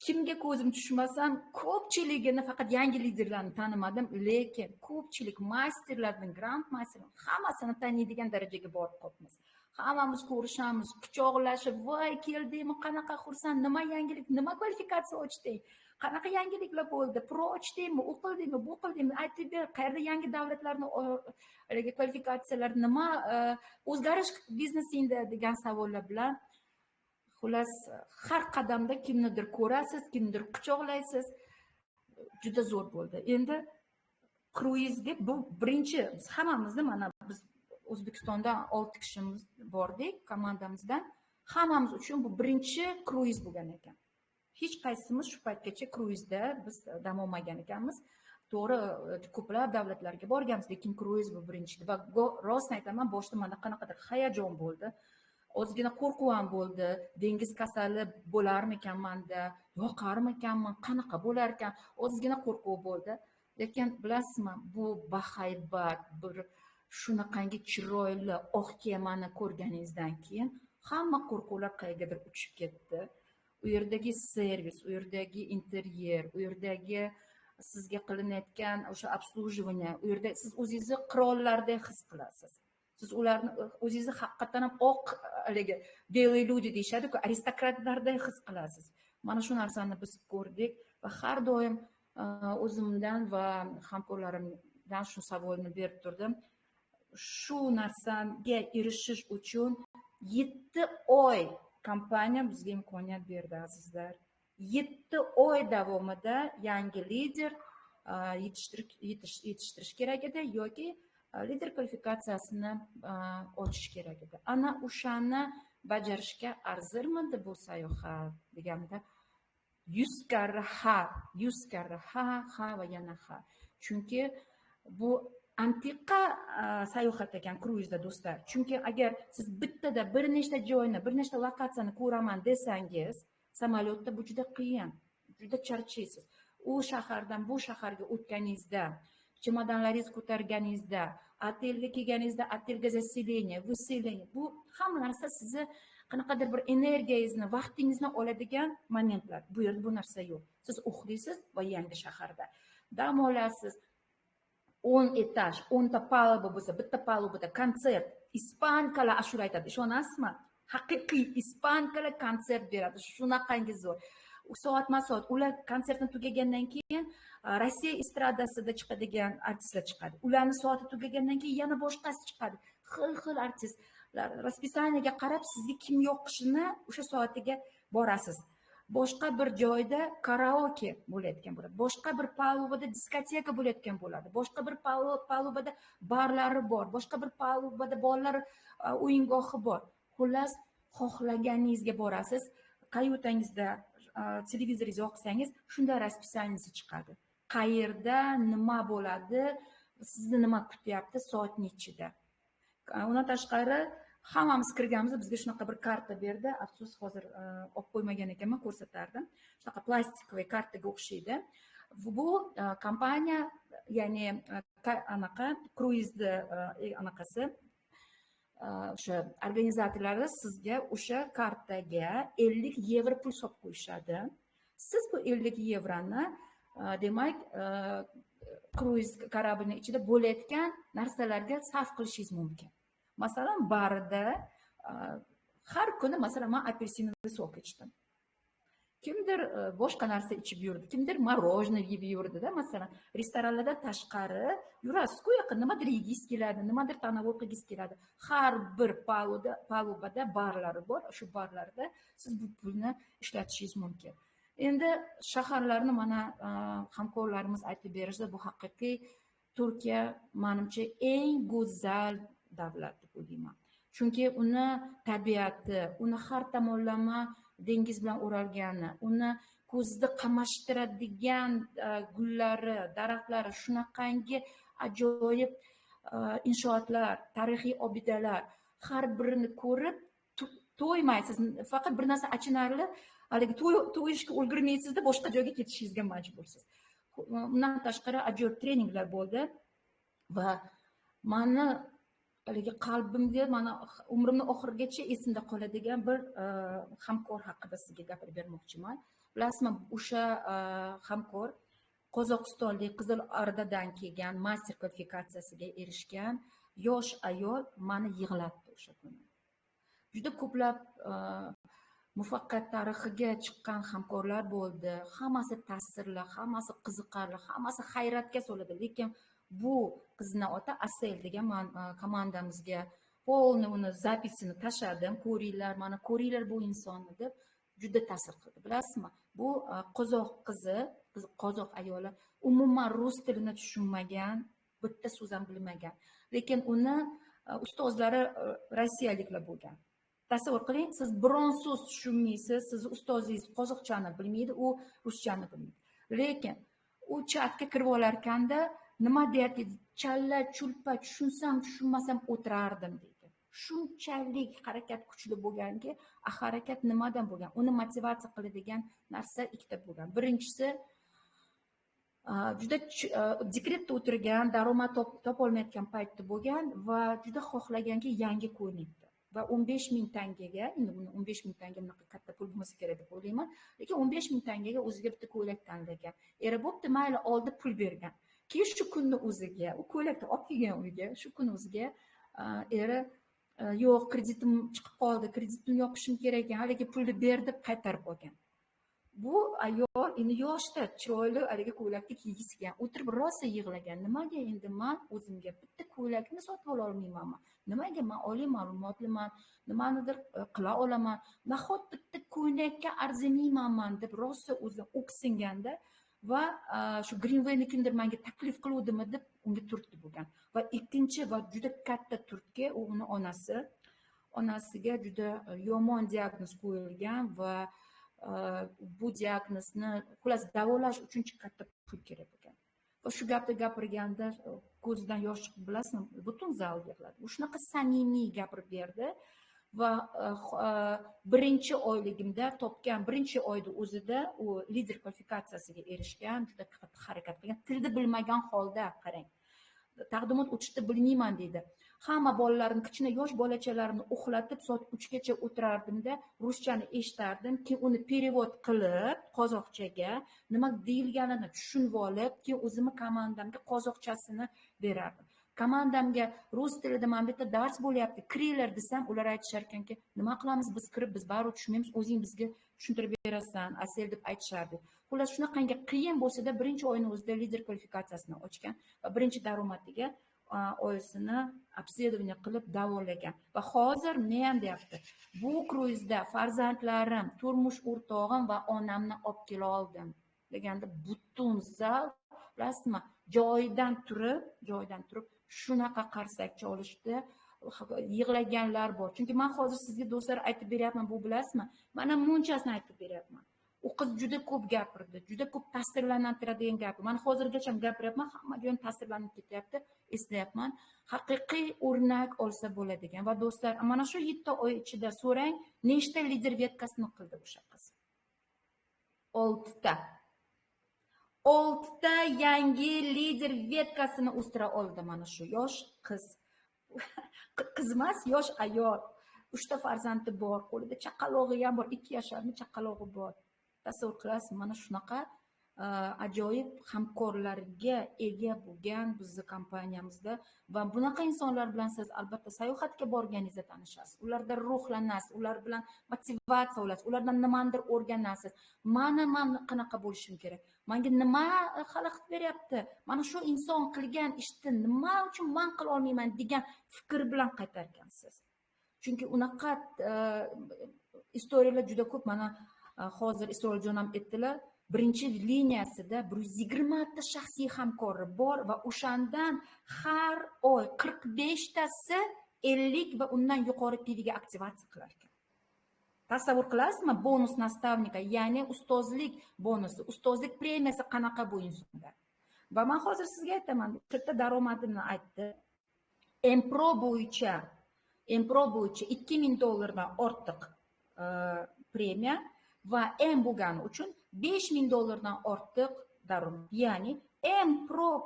S6: kimga ko'zim tushmasam, ko'pchiligini faqat yangi liderlarni tanimadim, lekin ko'pchilik masterlardan, grand masterlar hammasini taniydigan darajaga borib qolibmiz. Hammamiz ko'rishamiz, quchoqlashib, voy keldingmi, qanaqa xursand, nima yangilik, nima kvalifikatsiya ochding, qanaqa yangiliklar bo'ldi, pro ochdingmi, u qildingmi, bu qildingmi, aytib ber, qayerda yangi davlatlarni kvalifikatsiyalar, nima o'zgarish biznesingda degan savollar bilan xullas har qadamda kimnidir ko'rasiz, kimnidir quchoqlaysiz. Juda zo'r bo'ldi. Endi kruizga bu birinchi, biz hammamizni mana biz O'zbekistonda 6 kishimiz bordik komandamizdan. Hammamiz uchun bu birinchi kruiz bo'lgan ekan. Hech qaysimiz shu paytgacha kruizda biz dam olmagan ekanmiz. To'g'ri, ko'plab davlatlarga borganmiz, lekin kruiz bu birinchi. Va rostni aytaman, boshida mana qanaqadir hayajon bo'ldi. Ozgina qo'rquv ham bo'ldi. Dengiz kasali bo'larmikanman-da, yoqarmikanman, qanaqa bo'lar ekan? Ozgina qo'rquv bo'ldi. Lekin bilasizmi, bu bahaybat, bir shunaqangi chiroyli oq kemani ko'rganingizdan keyin hamma qo'rquvlar qayergadir uchib ketdi. U yerdagi servis, u yerdagi interyer, u yerdagi sizga qilinayotgan o'sha obslujivание, u yerda siz o'zingizni qirollardek his qilasiz. Siz ularni o'zingizni haqiqatan ham oq haligi белые люди deyishadi-ku, aristokratlardek his qilasiz. Mana shu narsani biz ko'rdik va har doim o'zimdan va hamkorlarimdan shu savolni berib turdim. Shu narsaga erishish uchun 7 oy kompaniya bizga imkoniyat berdi, azizlar. 7 oy davomida yangi lider yetishtirish kerak edi yoki lider kvalifikatsiyasini ochish kerak edi. Ana o'shani bajarishga arzirmidi bu sayohat deganimda 100 karra ha va yana ha. Chunki bu antiqa sayohat ekan kruizda, do'stlar. Chunki agar siz bittada bir nechta joyni, bir nechta lokatsiyani ko'raman desangiz, samolyotda bu juda qiyin, juda charchaysiz. U shahardan bu shaharga o'tganingizda, chemodanlaringizni ko'targaningizda, otelga kelganingizda, otelga заселение, выселение, bu hamma narsa sizni qanaqadir bir energiyangizni, vaqtingizni oladigan momentlar. Bu yerda bu narsa yo'q. Siz uxlaysiz va yangi shaharda dam olasiz. 10 etaj, 10 ta paluba bo'lsa, bitta palubada konsert, ispankalar ashula aytadi. Ishonasizmi? Haqiqiy ispankalar konsert beradi. Shunaqangi zo'r. Soatma-soat ular konsertni tugagandan keyin Rossiya estradasida chiqadigan artistlar chiqadi. Ularni soati tugagandan keyin yana boshqasi chiqadi. Xil-xil artistlar. Raspisaniyega qarab sizga kim yoqishini o'sha soatiga borasiz. Boshqa bir joyda karaoke bo'layotgan bo'ladi. Boshqa bir palubada diskoteka bo'layotgan bo'ladi. Boshqa bir palubada barlari bor. Boshqa bir palubada bolalar o'yingohi bor. Xullas, xohlaganingizga borasiz. Kayutangizda televizoringizni yoqsangiz, shunda raspisaniyasi chiqadi. Qayerda nima bo'ladi, sizni nima kutyapti, soat nechida. Undan tashqari hammamiz kirganmiz, bizga shunaqa bir karta berdi. Afsus, hozir olib qo'ymagan ekanman, ko'rsatardim. Shunaqa plastikoviy kartaga o'xshaydi. Bu kompaniya, ya'ni anaqa kruizni anaqasi o'sha organizatorlari sizga o'sha kartaga 50 yevro pul solib qo'yishadi. Siz bu 50 yevroni demak kruiz kорабльning ichida bo'layotgan narsalarga sarf qilishingiz mumkin. Masalan, barda har kuni masalan men apelsinovый sok ichdim. Kimdir boshqa narsa ichib yurdi, kimdir morоженое yeb yurdi-da, masalan, restoranlarda tashqari yurasiz-ku, yaqin nimadir yegingiz keladi, nimadir tanovul qilgingiz keladi. Har bir palubada barlari bor, shu barlarda siz bu pulni ishlatishingiz mumkin. Endi shaharlarni mana hamkorlarimiz aytib berishdi, bu haqiqiy Turkiya menimcha eng go'zal davlat deb o'ylayman. Chunki uni tabiati, uni har tomonlama dengiz bilan o'ralgani, uni ko'zni qamashtiradigan gullari, daraxtlari, shunaqangi ajoyib inshootlar, tarixiy obidalar, har birini ko'rib to'ymaysiz. Faqat bir narsa achinarli, haligi to'yishga ulgurmaysizda, boshqa joyga ketishingizga majbursiz. Undan tashqari ajoyib treninglar bo'ldi va mani haligi qalbimga, mana umrimni oxirigacha esimda qoladigan bir hamkor haqida sizga gapirib bermoqchiman. Bilasizmi, o'sha hamkor Qozog'istonlik Qizil Ordadan kelgan, master kvalifikatsiyasiga erishgan yosh ayol mani yig'latdi o'sha kuni. Juda ko'plab muvaffaqiyat tarixiga chiqqan hamkorlar bo'ldi. Hammasi ta'sirli, hammasi qiziqarli, hammasi hayratga soladi. Lekin bu qizni ota Asel degan komandamizga polni uni zapisini tashladim. Ko'ringlar, mana ko'ringlar bu insonni deb juda ta'sir qildi. Bilasizmi? Bu qozoq qizi, qozoq ayoli umuman rus tilini tushunmagan, bitta so'z ham bilmagan. Lekin uni ustozlari rossiyaliklar bo'lgan. Tasavvur qiling, siz biron so'z tushunmaysiz, sizni ustozingiz qozoqchani bilmaydi, u ruschani bilmaydi. Lekin u chatga kirib olarkanda nima deyapti? Challa chulpa tushunsam, tushunmasam o'tirardim deydi. Shunchalik harakat kuchli bo'lganki, harakat nimadan bo'lgan? Uni motivatsiya qiladigan narsa ikkita bo'lgan. Birinchisi, juda dekretda o'tirgan, daromad topolmayotgan paytda bo'lgan va juda xohlaganki yangi ko'ylakni. Va 15 ming tangaga, endi buni 15 ming tanga bunaqa katta pul bo'lmasa kerak deb o'ylayman, lekin 15 ming tangaga o'ziga bitta ko'ylak tanlagan. Eri bo'pti, mayli, oldi pul bergan. Keyin shu kunni o'ziga, u ko'ylakni olib kelgan uyga, shu kun o'ziga eri yo'q, kreditim chiqib qoldi, kreditimni yopishim kerak ekan, haligi pulni ber deb qaytarib olgan. Bu ayol endi yoshda, chiroyli haligi ko'ylakni kiygisigan, o'tirib rosa yig'lagan. Nimaga endi men o'zimga bitta ko'ylakni sotib ola olmaymanmi? Nimaga men oliy ma'lumotliman, nimanidir qila olaman, nahot bitta ko'ylakka arzimaymanman deb rosa o'zi o'ksinganda va shu Greenwaynikidir menga taklif qiluvdimi deb unga turtki bo'lgan. Va ikkinchi va juda katta turtki, u uni onasiga juda yomon diagnoz qo'yilgan va bu diagnozni xullas davolash uchun katta pul kerak bo'lgan. Va shu gapni gapirganda ko'zidan yosh chiqib, bilasizmi, butun zal yig'ladi. U shunaqa samimiy gapirib berdi va birinchi oyligimda topgan, birinchi oyda o'zida u lider kvalifikatsiyasiga erishgan, juda qattiq harakat qilgan, tilni bilmagan holda, qarang. Taqdimot o'tishda bilmayman deydi. Hamma bolalarimni, kichkina yosh bolachalarimni uxlatib soat 3 gacha o'tirardimda, ruschani eshitardim, keyin uni perevod qilib qozoqchaga nima deyilganini tushunib olib, keyin o'zimni komandamga qozoqchasini berardim. Komandamga rus tilida mana bu yerda dars bo'lyapti, kiringlar desam, ular aytishar ekanki, nima qilamiz biz kirib, biz baribir tushunmaymiz, o'zing bizga tushuntirib berasan, Asel deb aytishardi. Xullas, shunaqangi qiyin bo'lsa-da, birinchi oyning o'zida lider kvalifikatsiyasini ochgan va birinchi daromadiga oyisini obsedovniya qilib davolagan. Va hozir men ham deyapti, bu kruizda farzandlarim, turmush o'rtog'im va onamni olib kela oldim deganda butun zal, bilasizmi, joyidan turib shunaqa qarsakcha olishdi, yig'laganlar bor. Chunki men hozir sizga do'stlar aytib beryapman, bu bilasizmi? Mana bunchasini aytib beryapman. U qiz juda ko'p gapirdi, juda ko'p ta'sirlantiradigan gap. Men hozirgacha gapiryapman, hamma joyim ta'sirlanib ketyapti, eslayapman. Haqiqiy o'rnak olsa bo'ladigan. Va do'stlar, mana shu 7 oy ichida so'rang, nechta lider vetkasini qildi o'sha qiz? 6 ta. 6 ta yangi lider vetkasini o'stira oldi mana shu yosh qiz. Qiz emas, yosh ayol. 3 ta farzandi bor, qo'lida chaqalog'i ham bor, 2 yasharli chaqalog'i bor. Tasavvur qilasiz, mana shunaqa ajoyib hamkorlarga ega bo'lgan bizni kompaniyamizda va bunaqa insonlar bilan siz albatta sayohatga borganingizda tanishasiz. Ulardan ruhlanasiz, ular bilan motivatsiya olasiz, ulardan nimadir o'rganasiz. Men qanaqa bo'lishim kerak? Menga nima xalaqit beryapti? Mana shu inson qilgan ishni nima uchun men qila olmayman degan fikr bilan qaytargansiz. Chunki unaqa istoriyalar juda ko'p. Mana hozir Isroiljon ham aytdilar, birinchi liniyasida 120 ta shaxsiy hamkori bor va o'shandan har oy 45 tasi 50 va undan yuqori PVga aktivatsiya qilar ekan. Tasavvur qilasizmi? Bonus nastavnika, ya'ni ustozlik bonusi, ustozlik premiyasi qanaqa bu insonda? Va men hozir sizga aytaman, bu yerda daromadimni aytdi. Empro bo'yicha $2000 dan ortiq premiya va M bo'lgani uchun $5000 dan ortiq daromad. Ya'ni M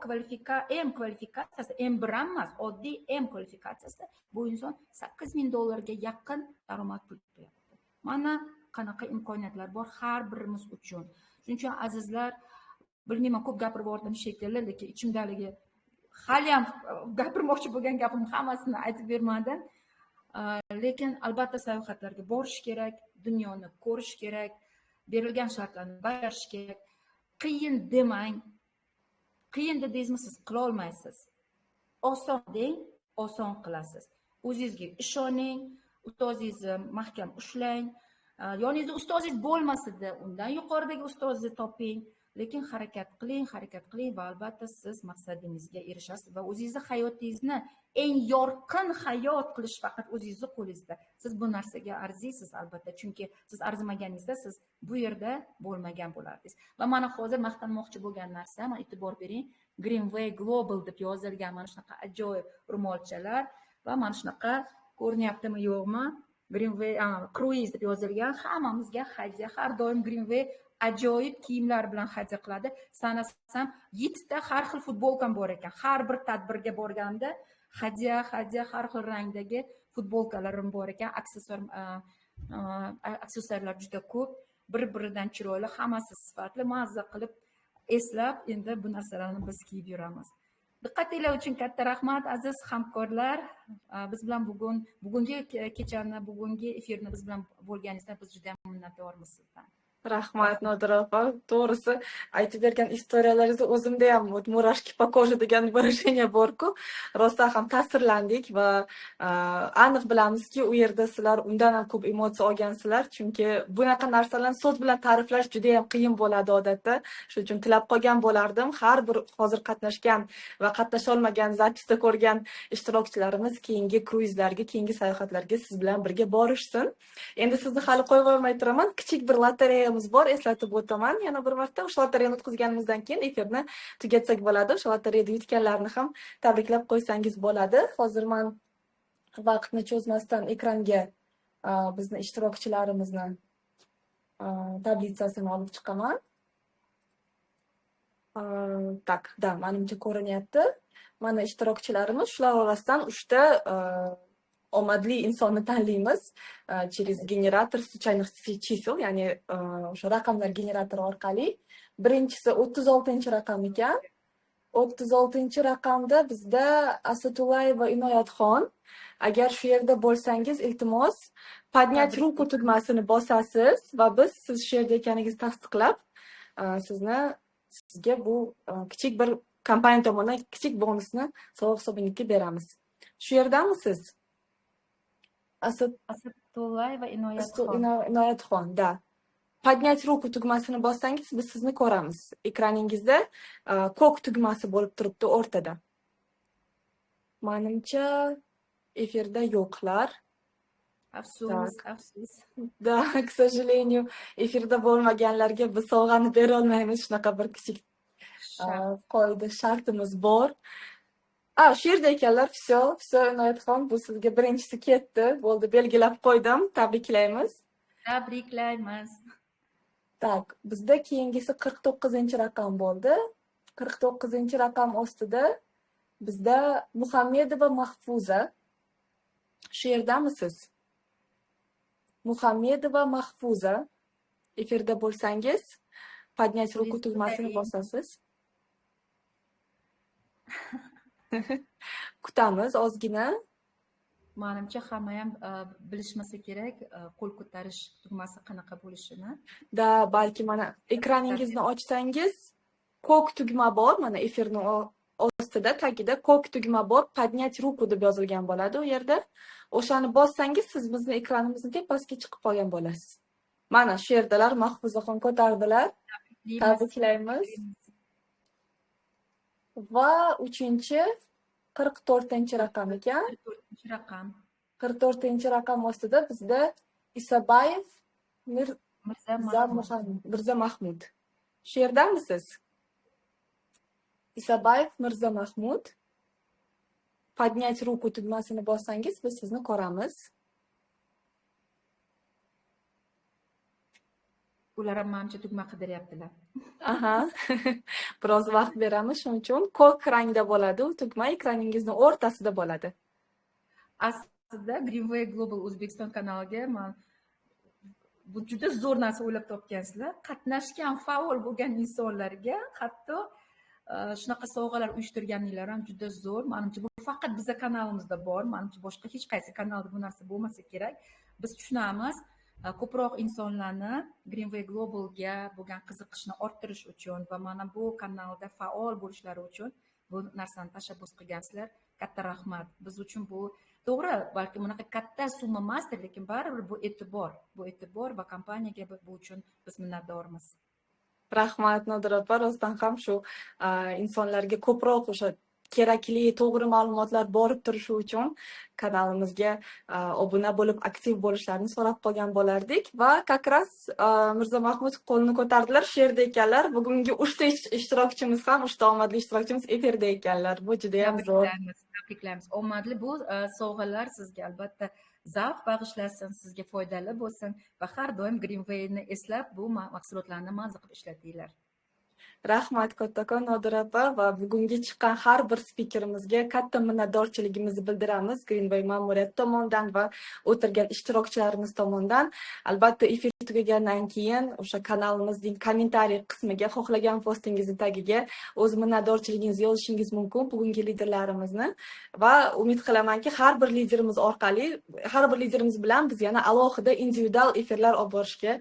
S6: kvalifikatsiyasi, M1 emas, oddiy M kvalifikatsiyasi bu inson $8000 ga yaqin daromad pul topyapti. Mana qanaqa imkoniyatlar bor har birimiz uchun. Shuning uchun azizlar, bilmayman, ko'p gapirib yubordim shekilli, lekin ichimdaligi hali ham gapirmoqchi bo'lgan gapim hammasini aytib bermadim. Lekin albatta sayohatlarga borish kerak, dunyoni ko'rish kerak, berilgan shartlarni bajarish kerak. Qiyin demang. Qiyin dedingizmi, siz qila olmaysiz. Oson deng, oson qilasiz. O'zingizga ishoning, ustozingizni mahkam ushlang. Yoningizda ustozingiz bo'lmasida undan yuqoridagi ustozni toping. Lekin harakat qiling va albatta siz maqsadingizga erishasiz va o'zingizni hayotingizni eng yorqin hayot qilish faqat o'zingizning qo'lingizda. Siz bu narsaga arziysiz albatta, chunki siz arzimaganingizda siz bu yerda bo'lmagan bo'lardingiz. Va mana hozir maqtanmoqchi bo'lgan narsa, mana e'tibor bering, Greenway Global deb yozilgan mana shunaqa ajoyib ro'molchalar va mana shunaqa ko'rinyaptimi yo'qmi? Greenway Cruise deb yozilgan, hammamizga hadya, har doim Greenway ajoyib kiyimlar bilan hadya qiladi. Sanasam 7 ta har xil futbolkam bor ekan. Har bir tadbirga borganda hadya har xil rangdagi futbolkalarim bor ekan. Aksessuarlar juda ko'p, bir-biridan chiroyli, hammasi sifatli, mazza qilib eslab, endi bu narsalarni biz kiyib yuramiz. Diqqatinglar uchun katta rahmat aziz hamkorlar. Biz bilan bugungi kechani, bugungi efirni biz bilan bo'lganingizdan biz juda minnatdormiz sizdan.
S1: Rahmat Nodira opa, to'g'risi aytib bergan istoriyalaringiz o'zimda ham murashki по коже degan выражение bor-ku, rostdan ham ta'sirlandik va aniq bilamizki, u yerda sizlar undan ham ko'p emotsiya olgansizlar, chunki bunaqa narsalarni so'z bilan ta'riflash juda ham qiyin bo'ladi odatda. Shuning uchun tilab qolgan bo'lardim, har bir hozir qatnashgan va qatnasha olmagan, zapisda ko'rgan ishtirokchilarimiz keyingi kruizlarga, keyingi sayohatlarga siz bilan birga borishsin. Endi sizni hali qo'yib olmay turaman, kichik bir lotereya bor, eslatib o'taman yana bir marta. O'sha lotereyani o'tkazganimizdan keyin efirni tugatsak bo'ladi. O'sha lotereyada yutganlarni ham tabriklab qo'ysangiz bo'ladi. Hozir men vaqtni cho'zmasdan ekranga bizni ishtirokchilarimizni tablitsasini olib chiqaman. Tak, da, menimcha ko'rinyapti. Mana ishtirokchilarimiz, shular orasidan 3 ta omadli insonni tanlaymiz через generator случайных чисел, ya'ni o'sha raqamlar generatori orqali. Birinchisi 36 raqam ekan. 36 raqamda bizda Asatullayeva Inoyatxon. Agar shu yerda bo'lsangiz, iltimos поднять ruku tugmasini bosasiz va biz siz shu yerda ekaningizni tasdiqlab, sizga bu kichik bir kompaniya tomonidan kichik bonusni sovg'a hisobingizga beramiz. Shu yerdamisiz?
S6: Asatullayeva
S1: Inoyatxon, da. Поднять ruku tugmasini bossangiz, biz sizni ko'ramiz. Ekraningizda ko'k tugmasi bo'lib turibdi o'rtada. Menimcha efirda yo'qlar.
S6: Afsus.
S1: Da, к сожалению, efirda bo'lmaganlarga biz sovg'ani bera olmaymiz. Shunaqa bir kichik qoida, shartimiz bor. Shu yerda ekanlar. Все, Inoyatxon, bu sizga birinchisi ketdi. Bo'ldi, belgilab qo'ydim. Tabriklaymiz.
S6: Tabriklaymiz.
S1: Tak, bizda keyingisi 49-raqam bo'ldi. 49-raqam ostida bizda Muhammedova Mahfuza. Shu yerdamisiz? Muhammedova Mahfuza. Efirda bo'lsangiz, поднять ruku tugmasini bosasiz. Kutamiz ozgina.
S6: Menimcha hamma ham bilishmasa kerak qo'l ko'tarish tugmasi qanaqa bo'lishini.
S1: Da, balki mana ekraningizni ochsangiz, ko'k tugma bor, mana efirning ostida, tagida ko'k tugma bor, поднять ruku deb yozilgan bo'ladi u yerda. O'shani bossangiz, siz bizning ekranimizning tepasiga chiqib qolgan bo'lasiz. Mana shu yerdalar, Mahfuzaxon ko'tardilar. Tabriklaymiz. Va 44-raqam ekan.
S6: 44-raqam.
S1: 44-raqam ostida bizda Isabayev
S6: Mirza Mahmud.
S1: Mirza Mahmud. Shu yerdamisiz? Isabayev Mirza Mahmud. Поднять ruku tugmasini bossangiz, biz sizni ko'ramiz.
S6: Ular ham manimcha tugma qidiryaptilar.
S1: Aha. Biroz vaqt beramiz, shuning uchun ko'k rangda bo'ladi, u tugma ekraningizni o'rtasida bo'ladi.
S6: Aslida Greenway Global O'zbekiston kanaliga men bu juda zo'r narsa o'ylab topgansizlar. Qatnashgan, faol bo'lgan insonlarga hatto shunaqa sovg'alar uyushtirganinglar ham juda zo'r. Menimcha bu faqat bizning kanalimizda bor. Menimcha boshqa hech qaysi kanalda bu narsa bo'lmasa kerak. Biz tushunamiz, ko'proq insonlarni Greenway Globalga bo'lgan qiziqishni orttirish uchun va mana bu kanalda faol bo'lishlari uchun bu narsani tashabbus qilgansizlar. Katta rahmat. Biz uchun bu to'g'ri, balki bunaqa katta summa emasdir, lekin baribir bu e'tibor va kompaniyaga bu uchun biz minnatdormiz.
S1: Rahmat Nodir opa, rostdan ham shu insonlarga ko'proq o'sha kerakli to'g'ri ma'lumotlar borib turishi uchun kanalimizga obuna bo'lib aktiv bo'lishlarini so'rab qolgan bo'lardik va как раз Mirza Mahmud qo'lni ko'tardilar, shu yerda ekanlar. Bugungi 3 ta ishtirokchimiz ham, 3 ta omadli ishtirokchimiz efirda ekanlar. Bu juda ham zo'r.
S6: Tabriklaymiz. Omadli bu sovg'alar sizga albatta zavq bag'ishlasin, sizga foydali bo'lsin va har doim Greenway'ni eslab bu mahsulotlarni mazza qilib ishlatinglar.
S1: Rahmat kattakon Nodir opa va bugungi chiqqan har bir spikerimizga katta minnatdorchiligimizni bildiramiz Greenway ma'muriyati tomonidan va o'tirgan ishtirokchilarimiz tomonidan. Albatta efir tugagandan keyin o'sha kanalimizning kommentariy qismiga xohlagan postingizni tagiga o'z minnatdorchiligingizni yozishingiz mumkin bugungi liderlarimizni va umid qilamanki har bir liderimiz orqali, har bir liderimiz bilan biz yana alohida individual efirlar olib borishga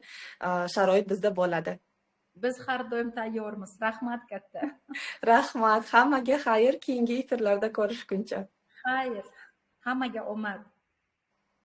S1: sharoit bizda bo'ladi.
S6: Biz har doim tayyormiz. Rahmat katta.
S1: Rahmat, hammaga xayr, keyingi efirlarda ko'rishguncha.
S6: Xayr. Hammaga omad.